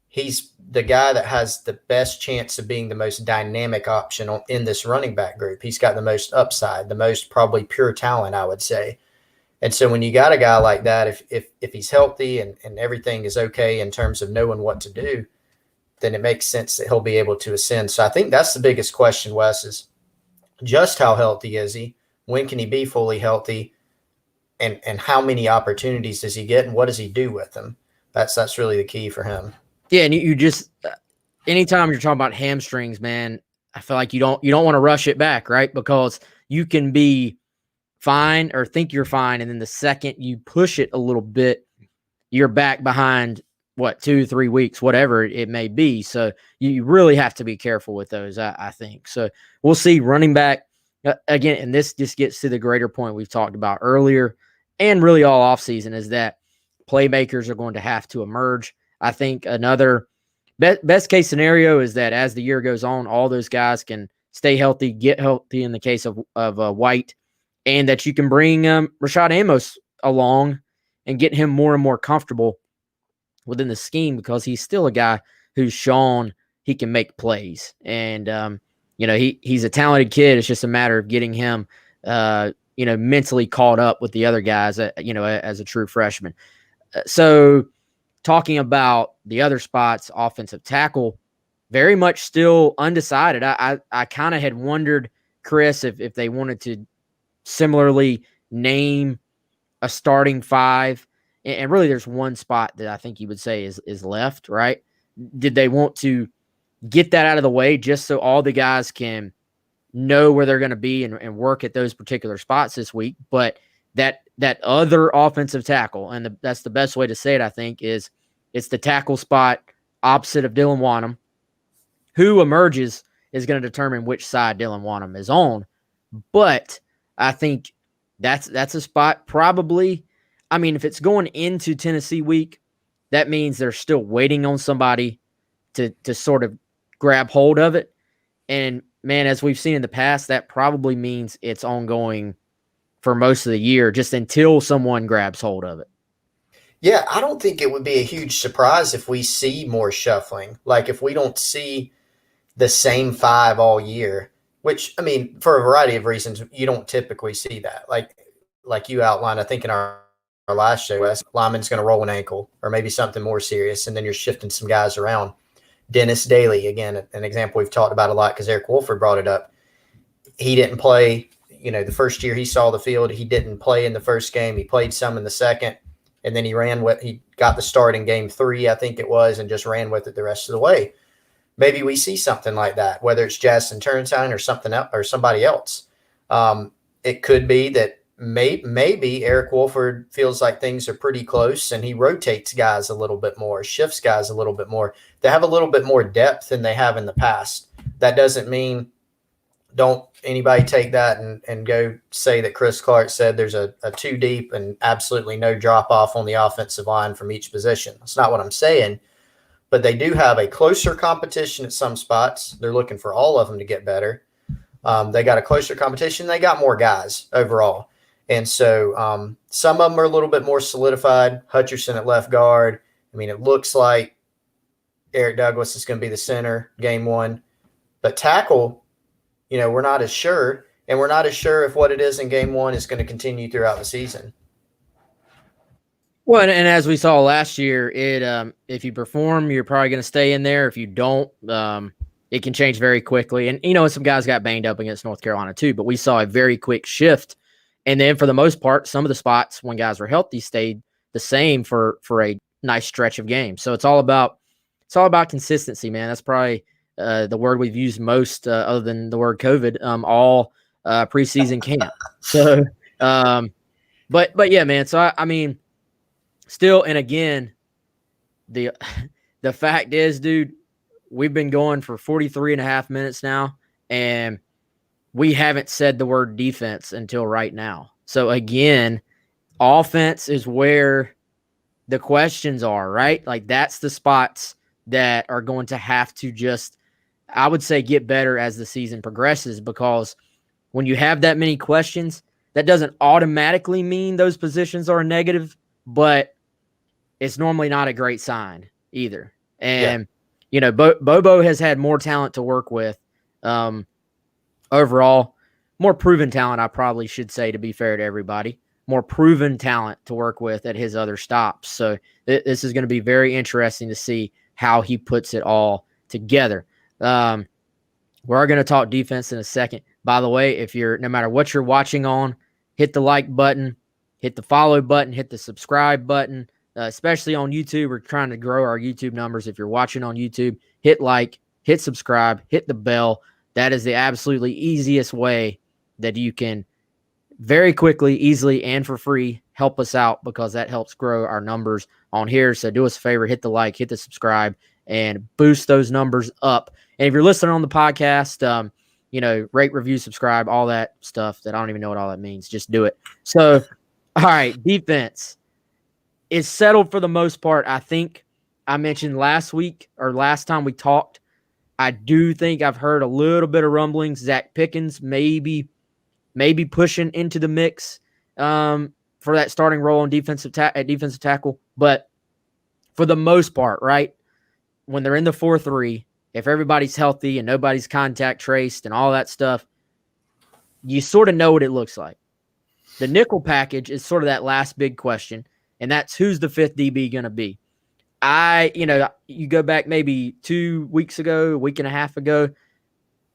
he's the guy that has the best chance of being the most dynamic option in this running back group. He's got the most upside, the most probably pure talent, I would say. And so when you got a guy like that, if he's healthy and everything is okay in terms of knowing what to do, then it makes sense that he'll be able to ascend. So I think that's the biggest question, Wes, is just how healthy is he? When can he be fully healthy? And how many opportunities does he get, and what does he do with them? That's really the key for him. Yeah, and you just anytime you're talking about hamstrings, man, I feel like you don't want to rush it back, right? Because you can be fine or think you're fine, and then the second you push it a little bit, you're back behind 2-3 weeks, whatever it may be. So you really have to be careful with those, I think. So we'll see. Running back again, and this just gets to the greater point we've talked about earlier. and really all offseason is that playmakers are going to have to emerge. I think another best case scenario is that as the year goes on, all those guys can stay healthy, get healthy in the case of White, and that you can bring Rashad Amos along and get him more and more comfortable within the scheme, because he's still a guy who's shown he can make plays. And, he's a talented kid. It's just a matter of getting him, mentally caught up with the other guys, as a true freshman. So talking about the other spots, offensive tackle, very much still undecided. I kind of had wondered, Chris, if they wanted to similarly name a starting five. And really there's one spot that I think you would say is left, right? Did they want to get that out of the way just so all the guys can know where they're going to be and work at those particular spots this week? But that other offensive tackle, and that's the best way to say it, I think, is it's the tackle spot opposite of Dylan Wanham. Who emerges is going to determine which side Dylan Wanham is on. But I think that's a spot probably. I mean, if it's going into Tennessee week, that means they're still waiting on somebody to sort of grab hold of it. And, man, as we've seen in the past, that probably means it's ongoing for most of the year, just until someone grabs hold of it. Yeah, I don't think it would be a huge surprise if we see more shuffling. Like if we don't see the same five all year, which, I mean, for a variety of reasons, you don't typically see that. Like you outlined, I think in our last show, lineman's going to roll an ankle or maybe something more serious, and then you're shifting some guys around. Dennis Daly, again, an example we've talked about a lot because Eric Wolford brought it up. He didn't play, the first year he saw the field. He didn't play in the first game. He played some in the second, and then he got the start in game 3, I think it was, and just ran with it the rest of the way. Maybe we see something like that, whether it's Justin Turnstine or something else or somebody else. It could be that maybe Eric Wolford feels like things are pretty close and he rotates guys a little bit more, shifts guys a little bit more. They have a little bit more depth than they have in the past. That doesn't mean don't anybody take that and go say that Chris Clark said there's a 2 deep and absolutely no drop off on the offensive line from each position. That's not what I'm saying. But they do have a closer competition at some spots. They're looking for all of them to get better. They got a closer competition. They got more guys overall. And so some of them are a little bit more solidified. Hutcherson at left guard. I mean, it looks like Eric Douglas is going to be the center game 1. But tackle, we're not as sure. And we're not as sure if what it is in game 1 is going to continue throughout the season. Well, and as we saw last year, if you perform, you're probably going to stay in there. If you don't, it can change very quickly. And, some guys got banged up against North Carolina too, but we saw a very quick shift. And then for the most part, some of the spots when guys were healthy stayed the same for a nice stretch of games. So it's all about consistency, man. That's probably the word we've used most other than the word COVID, all preseason camp. So, but yeah, man. So I mean, still, and again, the fact is, dude, we've been going for 43 and a half minutes now, and we haven't said the word defense until right now. So again, offense is where the questions are, right? Like that's the spots that are going to have to just, I would say, get better as the season progresses, because when you have that many questions, that doesn't automatically mean those positions are negative, but it's normally not a great sign either. And, Bobo has had more talent to work with overall, more proven talent, I probably should say, to be fair to everybody, more proven talent to work with at his other stops. So this is going to be very interesting to see how he puts it all together. We are going to talk defense in a second. By the way, no matter what you're watching on, hit the like button, hit the follow button, hit the subscribe button. Especially on YouTube, we're trying to grow our YouTube numbers. If you're watching on YouTube, hit like, hit subscribe, hit the bell. That is the absolutely easiest way that you can very quickly, easily, and for free help us out, because that helps grow our numbers on here. So do us a favor, hit the like, hit the subscribe, and boost those numbers up. And if you're listening on the podcast, rate, review, subscribe, all that stuff that I don't even know what all that means. Just do it. So All right, defense is settled for the most part. I think I mentioned last week or last time we talked, I do think I've heard a little bit of rumblings. Zach Pickens maybe pushing into the mix for that starting role on defensive tackle. But for the most part, right, when they're in the 4-3, if everybody's healthy and nobody's contact traced and all that stuff, you sort of know what it looks like. The nickel package is sort of that last big question, and that's who's the fifth DB going to be. You go back maybe 2 weeks ago, a week and a half ago,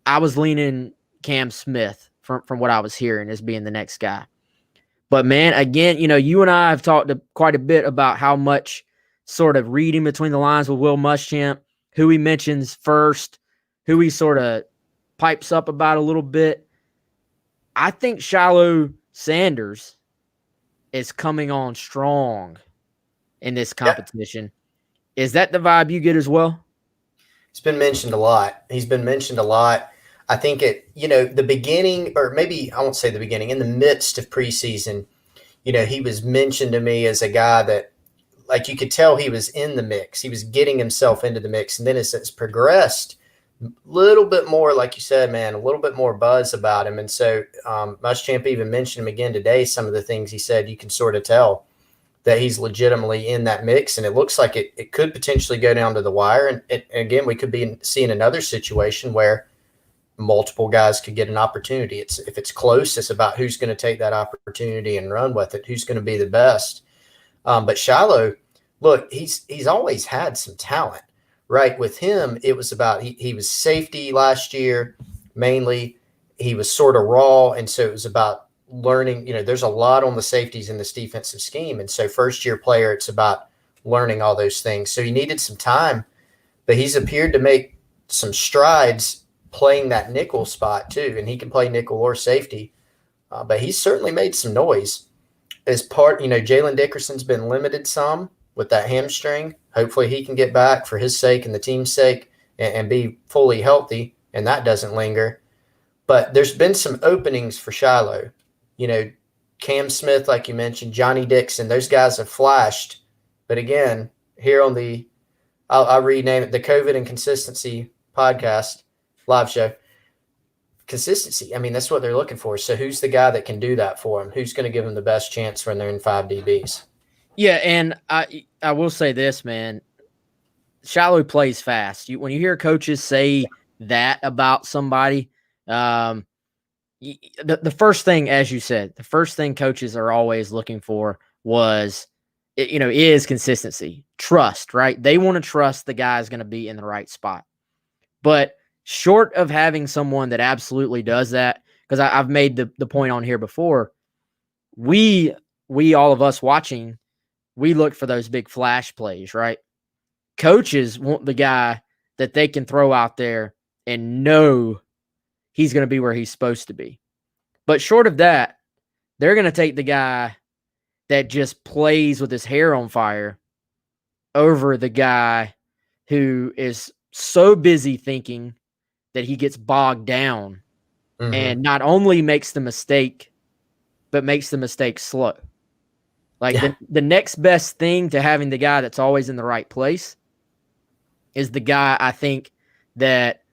I was leaning Cam Smith from what I was hearing as being the next guy. But, man, again, you and I have talked quite a bit about how much sort of reading between the lines with Will Muschamp, who he mentions first, who he sort of pipes up about a little bit. I think Shiloh Sanders is coming on strong in this competition. Yep. Is that the vibe you get as well? It's been mentioned a lot. He's been mentioned a lot. I think the beginning, or maybe I won't say the beginning, in the midst of preseason, he was mentioned to me as a guy that, like, you could tell he was in the mix. He was getting himself into the mix. And then as it's progressed, a little bit more, like you said, man, a little bit more buzz about him. And so Muschamp even mentioned him again today. Some of the things he said, you can sort of tell that he's legitimately in that mix. And it looks like it could potentially go down to the wire. And again, we could be seeing another situation where multiple guys could get an opportunity. If it's close, it's about who's going to take that opportunity and run with it, who's going to be the best. But Shiloh, look, he's always had some talent, right? With him, it was about he was safety last year, mainly. He was sort of raw, and so it was about learning. There's a lot on the safeties in this defensive scheme, and so first-year player, it's about learning all those things. So he needed some time, but he's appeared to make some strides playing that nickel spot too, and he can play nickel or safety. But he's certainly made some noise. As part, Jalen Dickerson's been limited some with that hamstring. Hopefully he can get back for his sake and the team's sake and be fully healthy, and that doesn't linger. But there's been some openings for Shiloh. Cam Smith, like you mentioned, Johnny Dixon, those guys have flashed. But again, here on I'll rename it the COVID and Consistency podcast, live show. Consistency. I mean, that's what they're looking for. So who's the guy that can do that for them? Who's going to give them the best chance when they're in 5 DBs? Yeah, and I will say this, man. Shiloh plays fast. When you hear coaches say that about somebody, the first thing, as you said, the first thing coaches are always looking for is consistency, trust, right? They want to trust the guy is going to be in the right spot. But short of having someone that absolutely does that, because I've made the point on here before, we all of us watching, we look for those big flash plays, right? Coaches want the guy that they can throw out there and know he's going to be where he's supposed to be. But short of that, they're going to take the guy that just plays with his hair on fire over the guy who is so busy thinking that he gets bogged down and not only makes the mistake, but makes the mistake slow. Like the next best thing to having the guy that's always in the right place is the guy, I think, that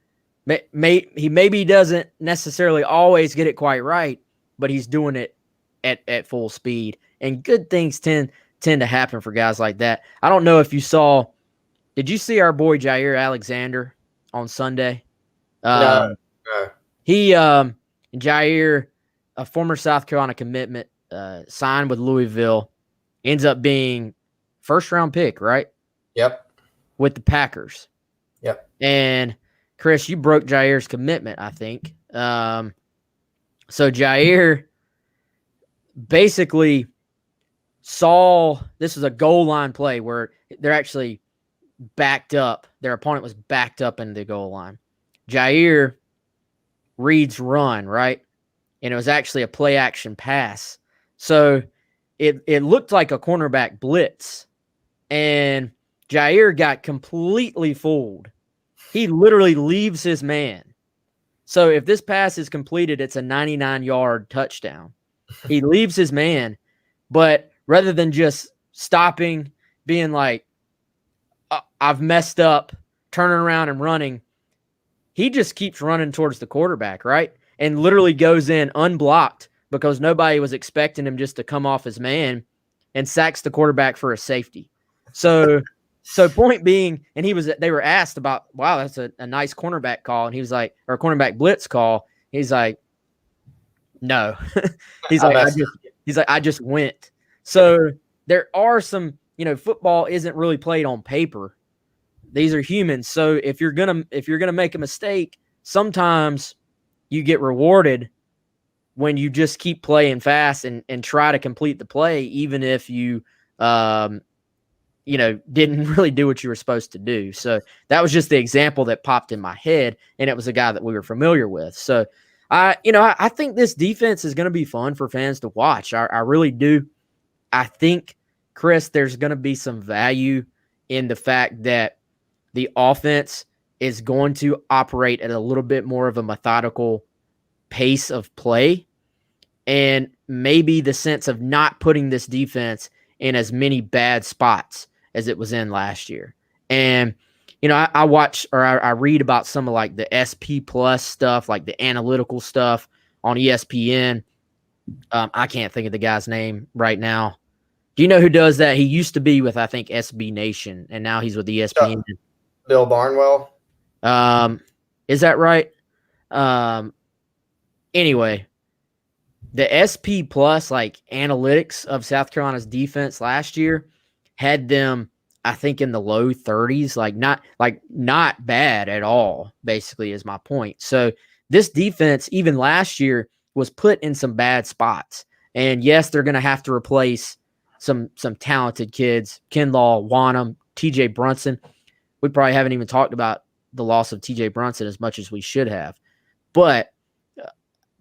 he maybe doesn't necessarily always get it quite right, but he's doing it at full speed. And good things tend to happen for guys like that. I don't know if you saw, did you see our boy Jair Alexander on Sunday? No. Jair, a former South Carolina commitment, signed with Louisville, ends up being first-round pick, right? Yep. With the Packers. Yep. And, Chris, you broke Jair's commitment, I think. So Jair basically saw this was a goal line play where they're actually backed up. Their opponent was backed up into the goal line. Jair reads run, right? And it was actually a play action pass. So it looked like a cornerback blitz. And Jair got completely fooled. He literally leaves his man. So if this pass is completed, it's a 99-yard touchdown. He leaves his man. But rather than just stopping, being like, I've messed up, turning around and running, he just keeps running towards the quarterback, right? And literally goes in unblocked because nobody was expecting him just to come off his man, and sacks the quarterback for a safety. So point being, and they were asked about, wow, that's a nice cornerback call. And he was like, or a cornerback blitz call. He's like, no. I just went. So there are some, football isn't really played on paper. These are humans. So if you're gonna make a mistake, sometimes you get rewarded when you just keep playing fast and try to complete the play, even if you didn't really do what you were supposed to do. So that was just the example that popped in my head, and it was a guy that we were familiar with. So I think this defense is going to be fun for fans to watch. I really do. I think, Chris, there's going to be some value in the fact that the offense is going to operate at a little bit more of a methodical pace of play, and maybe the sense of not putting this defense in as many bad spots as it was in last year. And, I watch, or I read about some of like the SP plus stuff, like the analytical stuff on ESPN. I can't think of the guy's name right now. Do you know who does that? He used to be with, I think, SB Nation, and now he's with ESPN. Bill Barnwell. Is that right? Anyway, the SP plus like analytics of South Carolina's defense last year had them, I think, in the low 30s, not bad at all, basically, is my point. So this defense, even last year, was put in some bad spots. And yes, they're going to have to replace some talented kids, Kinlaw, Wanham, TJ Brunson. We probably haven't even talked about the loss of TJ Brunson as much as we should have. But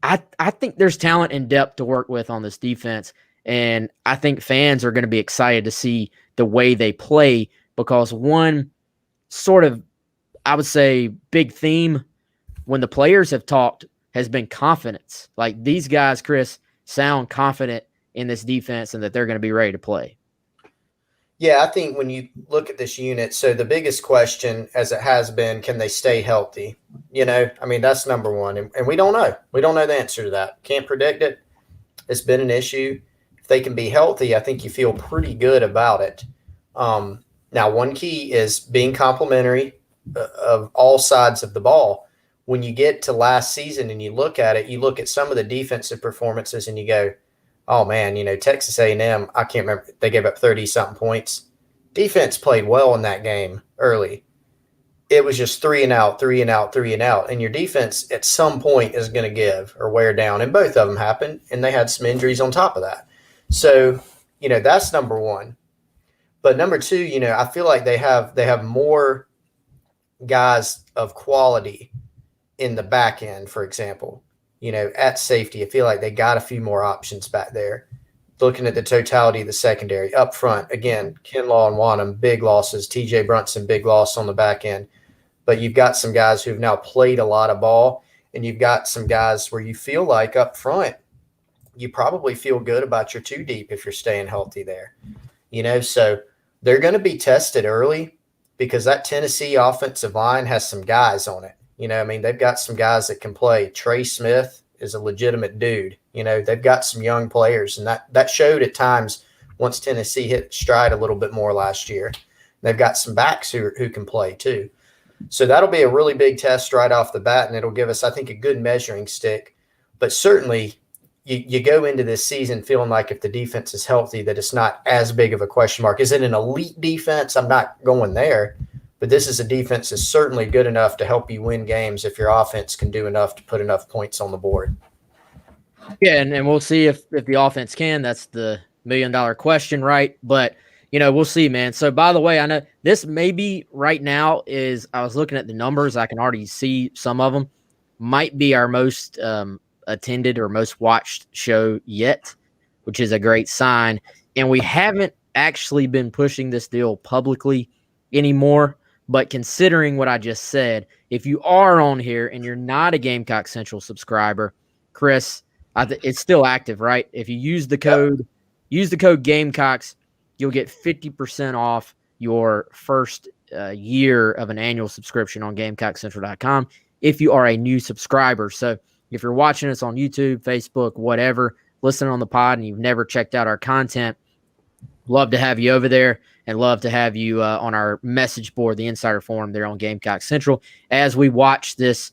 I think there's talent and depth to work with on this defense. And I think fans are going to be excited to see the way they play, because one sort of, I would say, big theme when the players have talked has been confidence. Like, these guys, Chris, sound confident in this defense and that they're going to be ready to play. Yeah, I think when you look at this unit, so the biggest question, as it has been, can they stay healthy? That's number one. And we don't know. We don't know the answer to that. Can't predict it. It's been an issue. If they can be healthy, I think you feel pretty good about it. Now, one key is being complimentary of all sides of the ball. When you get to last season and you look at it, you look at some of the defensive performances and you go, oh man, Texas A&M, I can't remember, they gave up 30-something points. Defense played well in that game early. It was just 3 and out, 3 and out, 3 and out. And your defense at some point is going to give or wear down. And both of them happened, and they had some injuries on top of that. So, that's number one. But number two, I feel like they have more guys of quality in the back end, for example. At safety, I feel like they got a few more options back there. Looking at the totality of the secondary. Up front, again, Kinlaw and Wanham, big losses. TJ Brunson, big loss on the back end. But you've got some guys who've now played a lot of ball, and you've got some guys where you feel like up front, you probably feel good about your two deep if you're staying healthy there. So they're going to be tested early because that Tennessee offensive line has some guys on it. They've got some guys that can play. Trey Smith is a legitimate dude. They've got some young players, and that showed at times once Tennessee hit stride a little bit more last year. They've got some backs who can play too. So that'll be a really big test right off the bat, and it'll give us, I think, a good measuring stick. But certainly you go into this season feeling like if the defense is healthy, that it's not as big of a question mark. Is it an elite defense? I'm not going there. But this is a defense that's certainly good enough to help you win games if your offense can do enough to put enough points on the board. Yeah, and we'll see if the offense can. That's the million-dollar question, right? But, we'll see, man. So, by the way, I know this maybe right now I was looking at the numbers. I can already see some of them. Might be our most attended or most watched show yet, which is a great sign. And we haven't actually been pushing this deal publicly anymore. But considering what I just said, if you are on here and you're not a Gamecock Central subscriber, Chris, it's still active, right? If you use the code use the code Gamecocks. You'll get 50% off your first year of an annual subscription on GamecockCentral.com if you are a new subscriber. So if you're watching us on YouTube, Facebook, whatever, listening on the pod, and you've never checked out our content, love to have you over there and love to have you on our message board, the Insider Forum there on Gamecock Central, as we watch this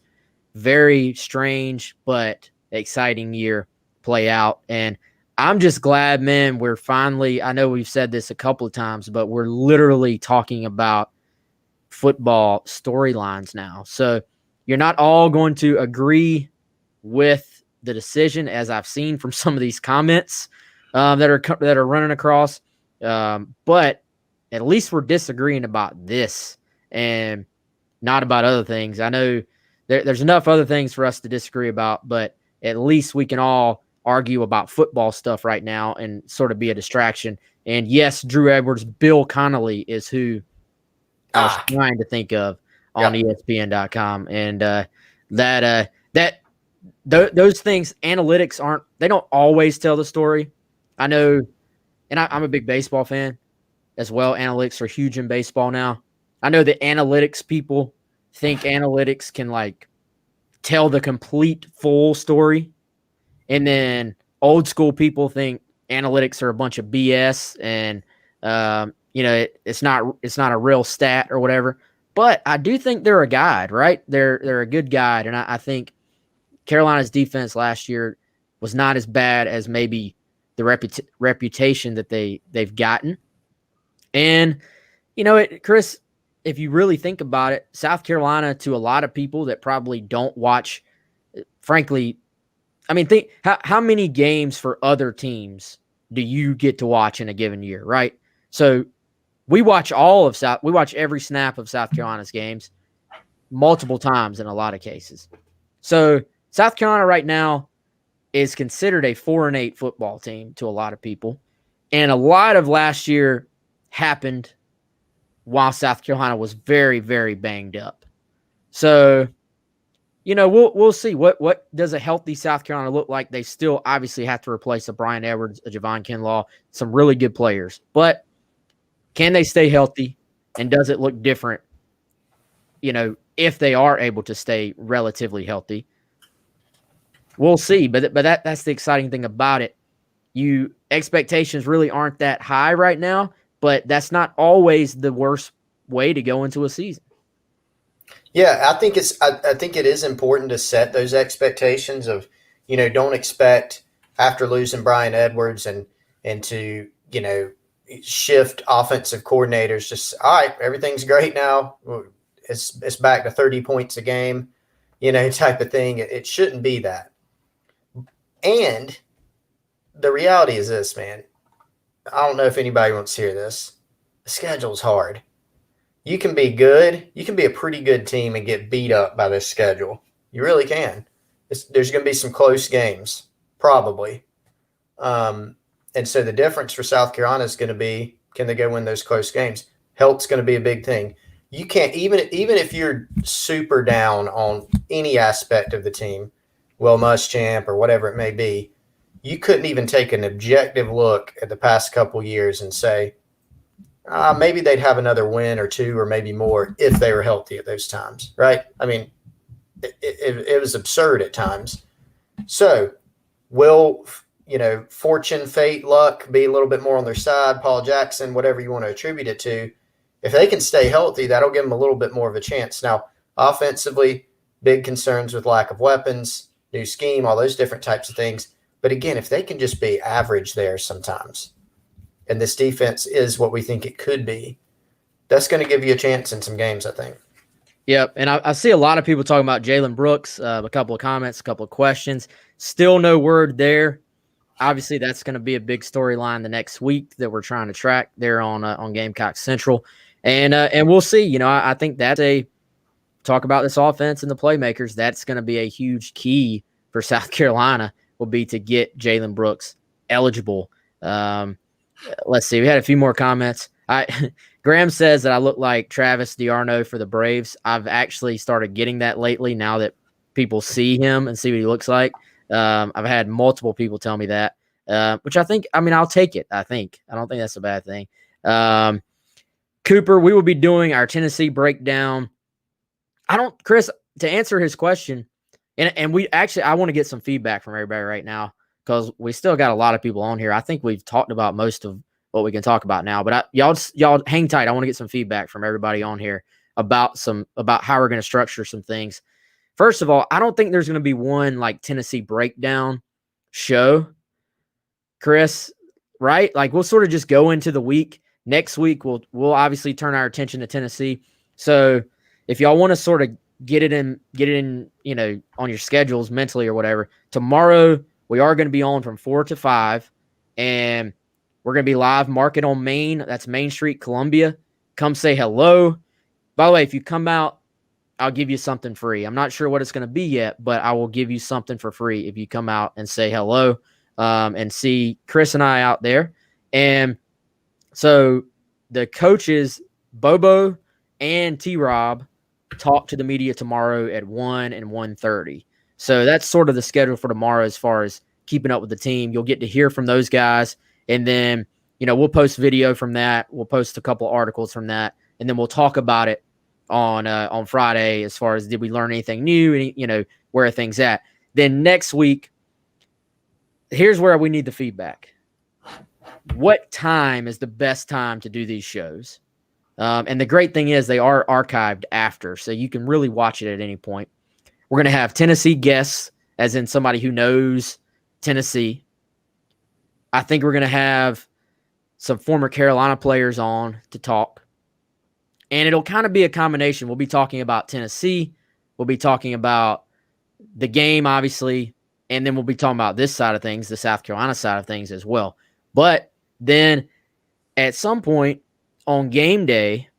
very strange but exciting year play out. And I'm just glad, man, we're finally, I know we've said this a couple of times, but we're literally talking about football storylines now. So you're not all going to agree with the decision, as I've seen from some of these comments that are running across. But at least we're disagreeing about this and not about other things. I know there's enough other things for us to disagree about, but at least we can all argue about football stuff right now and sort of be a distraction. And yes, Drew Edwards, Bill Connolly is who I was trying to think of on ESPN.com. And those things, analytics they don't always tell the story. I know, and I'm a big baseball fan as well. Analytics are huge in baseball now. I know the analytics people think analytics can like tell the complete full story. And then old school people think analytics are a bunch of BS and, it's not a real stat or whatever. But I do think they're a guide, right? They're a good guide. And I think Carolina's defense last year was not as bad as maybe the reputation that they've gotten. And, Chris, if you really think about it, South Carolina, to a lot of people that probably don't watch, frankly, I mean, think how many games for other teams do you get to watch in a given year, right? So we watch every snap of South Carolina's games multiple times in a lot of cases. So South Carolina right now is considered a 4-8 football team to a lot of people. And a lot of last year happened while South Carolina was very, very banged up. So, we'll see. What does a healthy South Carolina look like? They still obviously have to replace a Brian Edwards, a Javon Kinlaw, some really good players. But can they stay healthy? And does it look different, if they are able to stay relatively healthy? We'll see. But that's the exciting thing about it. Expectations really aren't that high right now, but that's not always the worst way to go into a season. Yeah, I think it is important to set those expectations of, don't expect after losing Brian Edwards and to, shift offensive coordinators. Just, all right, everything's great now. It's back to 30 points a game, type of thing. It shouldn't be that. And the reality is this, man. I don't know if anybody wants to hear this. The schedule's hard. You can be good. You can be a pretty good team and get beat up by this schedule. You really can. There's going to be some close games, probably. And so the difference for South Carolina is going to be, can they go win those close games? Health's going to be a big thing. You can't, even if you're super down on any aspect of the team, Will Muschamp or whatever it may be, you couldn't even take an objective look at the past couple years and say, maybe they'd have another win or two or maybe more if they were healthy at those times, right? I mean, it was absurd at times. So will, fortune, fate, luck be a little bit more on their side, Paul Jackson, whatever you want to attribute it to. If they can stay healthy, that'll give them a little bit more of a chance. Now, offensively, big concerns with lack of weapons, new scheme, all those different types of things. But again, if they can just be average there sometimes, and this defense is what we think it could be, that's going to give you a chance in some games, I think. Yep, and I see a lot of people talking about Jalen Brooks, a couple of comments, a couple of questions. Still no word there. Obviously, that's going to be a big storyline the next week that we're trying to track there on Gamecock Central. And we'll see. I think that's talk about this offense and the playmakers. That's going to be a huge key for South Carolina, will be to get Jalen Brooks eligible. Let's see. We had a few more comments. Graham says that I look like Travis DiArno for the Braves. I've actually started getting that lately now that people see him and see what he looks like. I've had multiple people tell me that. which I'll take it. I don't think that's a bad thing. Cooper, we will be doing our Tennessee breakdown. Chris, to answer his question, and I want to get some feedback from everybody right now because we still got a lot of people on here. I think we've talked about most of what we can talk about now, but y'all hang tight. I want to get some feedback from everybody on here about how we're going to structure some things. First of all, I don't think there's going to be one like Tennessee breakdown show, Chris, right? Like we'll sort of just go into the week. Next week, we'll obviously turn our attention to Tennessee. So if y'all want to sort of get it in, on your schedules mentally or whatever, tomorrow we are going to be on from 4 to 5, and we're going to be live Market on Main. That's Main Street, Columbia. Come say hello. By the way, if you come out, I'll give you something free. I'm not sure what it's going to be yet, but I will give you something for free if you come out and say hello and see Chris and I out there. And so the coaches, Bobo and T-Rob, talk to the media tomorrow at 1 and 1:30. So that's sort of the schedule for tomorrow as far as keeping up with the team. You'll get to hear from those guys, and then, we'll post video from that. We'll post a couple articles from that, and then we'll talk about it on Friday as far as did we learn anything new, and, where are things at. Then next week, here's where we need the feedback. What time is the best time to do these shows? And the great thing is they are archived after, so you can really watch it at any point. We're going to have Tennessee guests, as in somebody who knows Tennessee. I think we're going to have some former Carolina players on to talk. And it'll kind of be a combination. We'll be talking about Tennessee. We'll be talking about the game, obviously. And then we'll be talking about this side of things, the South Carolina side of things as well. But then at some point on game day,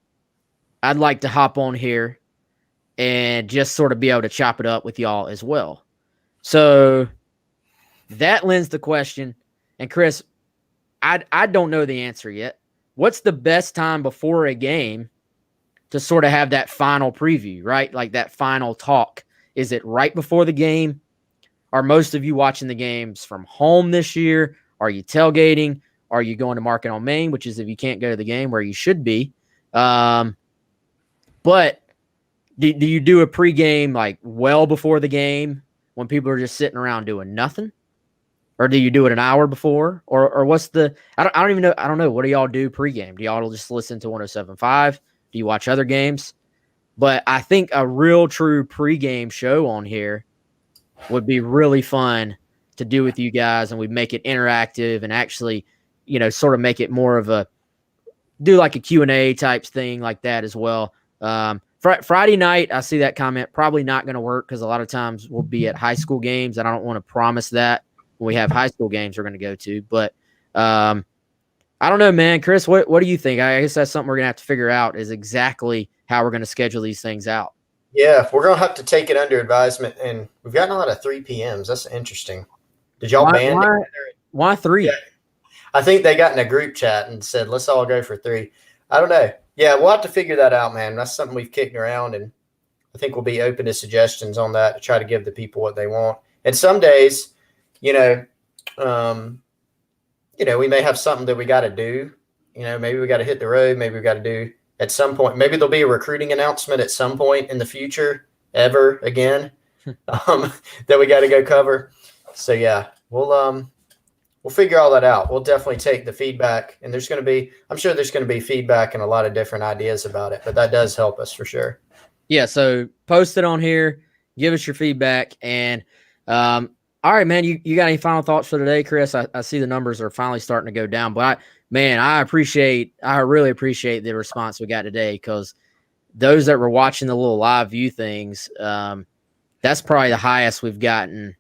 I'd like to hop on here and just sort of be able to chop it up with y'all as well. So that lends the question. And Chris, I don't know the answer yet. What's the best time before a game to sort of have that final preview, right? Like that final talk. Is it right before the game? Are most of you watching the games from home this year? Are you tailgating? Are you going to Market on Main, which is if you can't go to the game where you should be? But do you do a pregame like well before the game when people are just sitting around doing nothing? Or do you do it an hour before? Or what's the – I don't even know. I don't know. What do y'all do pregame? Do y'all just listen to 107.5? Do you watch other games? But I think a real true pregame show on here would be really fun to do with you guys, and we'd make it interactive and actually, sort of make it more of do like a Q&A type thing like that as well. Friday night, I see that comment, probably not going to work because a lot of times we'll be at high school games, and I don't want to promise that when we have high school games we're going to go to. But I don't know, man. Chris, what do you think? I guess that's something we're going to have to figure out is exactly how we're going to schedule these things out. Yeah, we're going to have to take it under advisement, and we've gotten a lot of 3 p.m.s. That's interesting. Did y'all ban it? Why 3? Yeah. I think they got in a group chat and said, let's all go for 3. I don't know. Yeah, we'll have to figure that out, man. That's something we've kicked around, and I think we'll be open to suggestions on that to try to give the people what they want. And some days, we may have something that we got to do. Maybe we got to hit the road. Maybe we got to do at some point. Maybe there'll be a recruiting announcement at some point in the future, ever again, that we got to go cover. So yeah, we'll figure all that out. We'll definitely take the feedback, and I'm sure there's going to be feedback and a lot of different ideas about it, but that does help us for sure. Yeah. So post it on here, give us your feedback. And, all right, man, you got any final thoughts for today, Chris? I see the numbers are finally starting to go down, but I really appreciate the response we got today, because those that were watching the little live view things, that's probably the highest we've gotten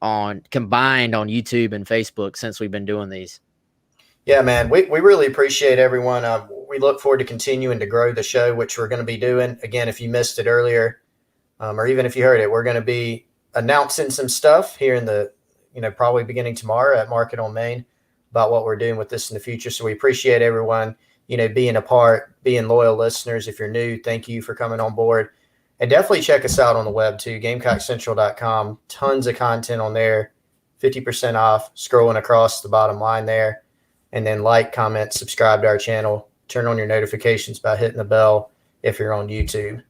combined on YouTube and Facebook since we've been doing these. Yeah, man, we really appreciate everyone. We look forward to continuing to grow the show, which we're going to be doing. Again, if you missed it earlier, or even if you heard it, we're going to be announcing some stuff here in the, probably beginning tomorrow at Market on Main about what we're doing with this in the future. So we appreciate everyone, being a part, being loyal listeners. If you're new, thank you for coming on board. And definitely check us out on the web too, GamecockCentral.com. Tons of content on there. 50% off, scrolling across the bottom line there. And then like, comment, subscribe to our channel, turn on your notifications by hitting the bell if you're on YouTube.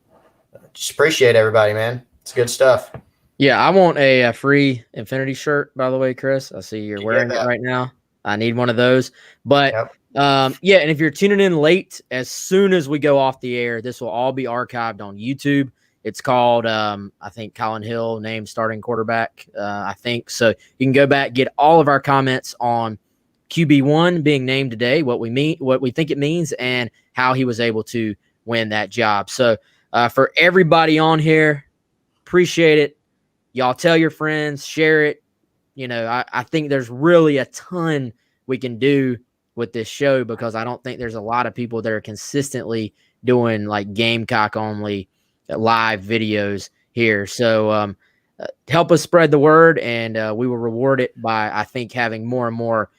Just appreciate everybody, man. It's good stuff. Yeah, I want a free Infinity shirt, by the way, Chris. I see you're wearing it right now. I need one of those. But yeah, and if you're tuning in late, as soon as we go off the air, this will all be archived on YouTube. It's called, I think, Collin Hill, named starting quarterback, I think. So you can go back, get all of our comments on QB1 being named today, what we think it means, and how he was able to win that job. So for everybody on here, appreciate it. Y'all tell your friends, share it. You know, I think there's really a ton we can do with this show, because I don't think there's a lot of people that are consistently doing like Gamecock only live videos here. So help us spread the word, and we will reward it by, I think, having more and more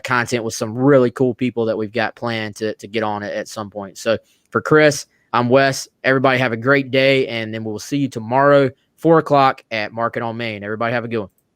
content with some really cool people that we've got planned to get on it at some point. So for Chris, I'm Wes. Everybody have a great day, and then we'll see you tomorrow, 4 o'clock at Market on Main. Everybody have a good one.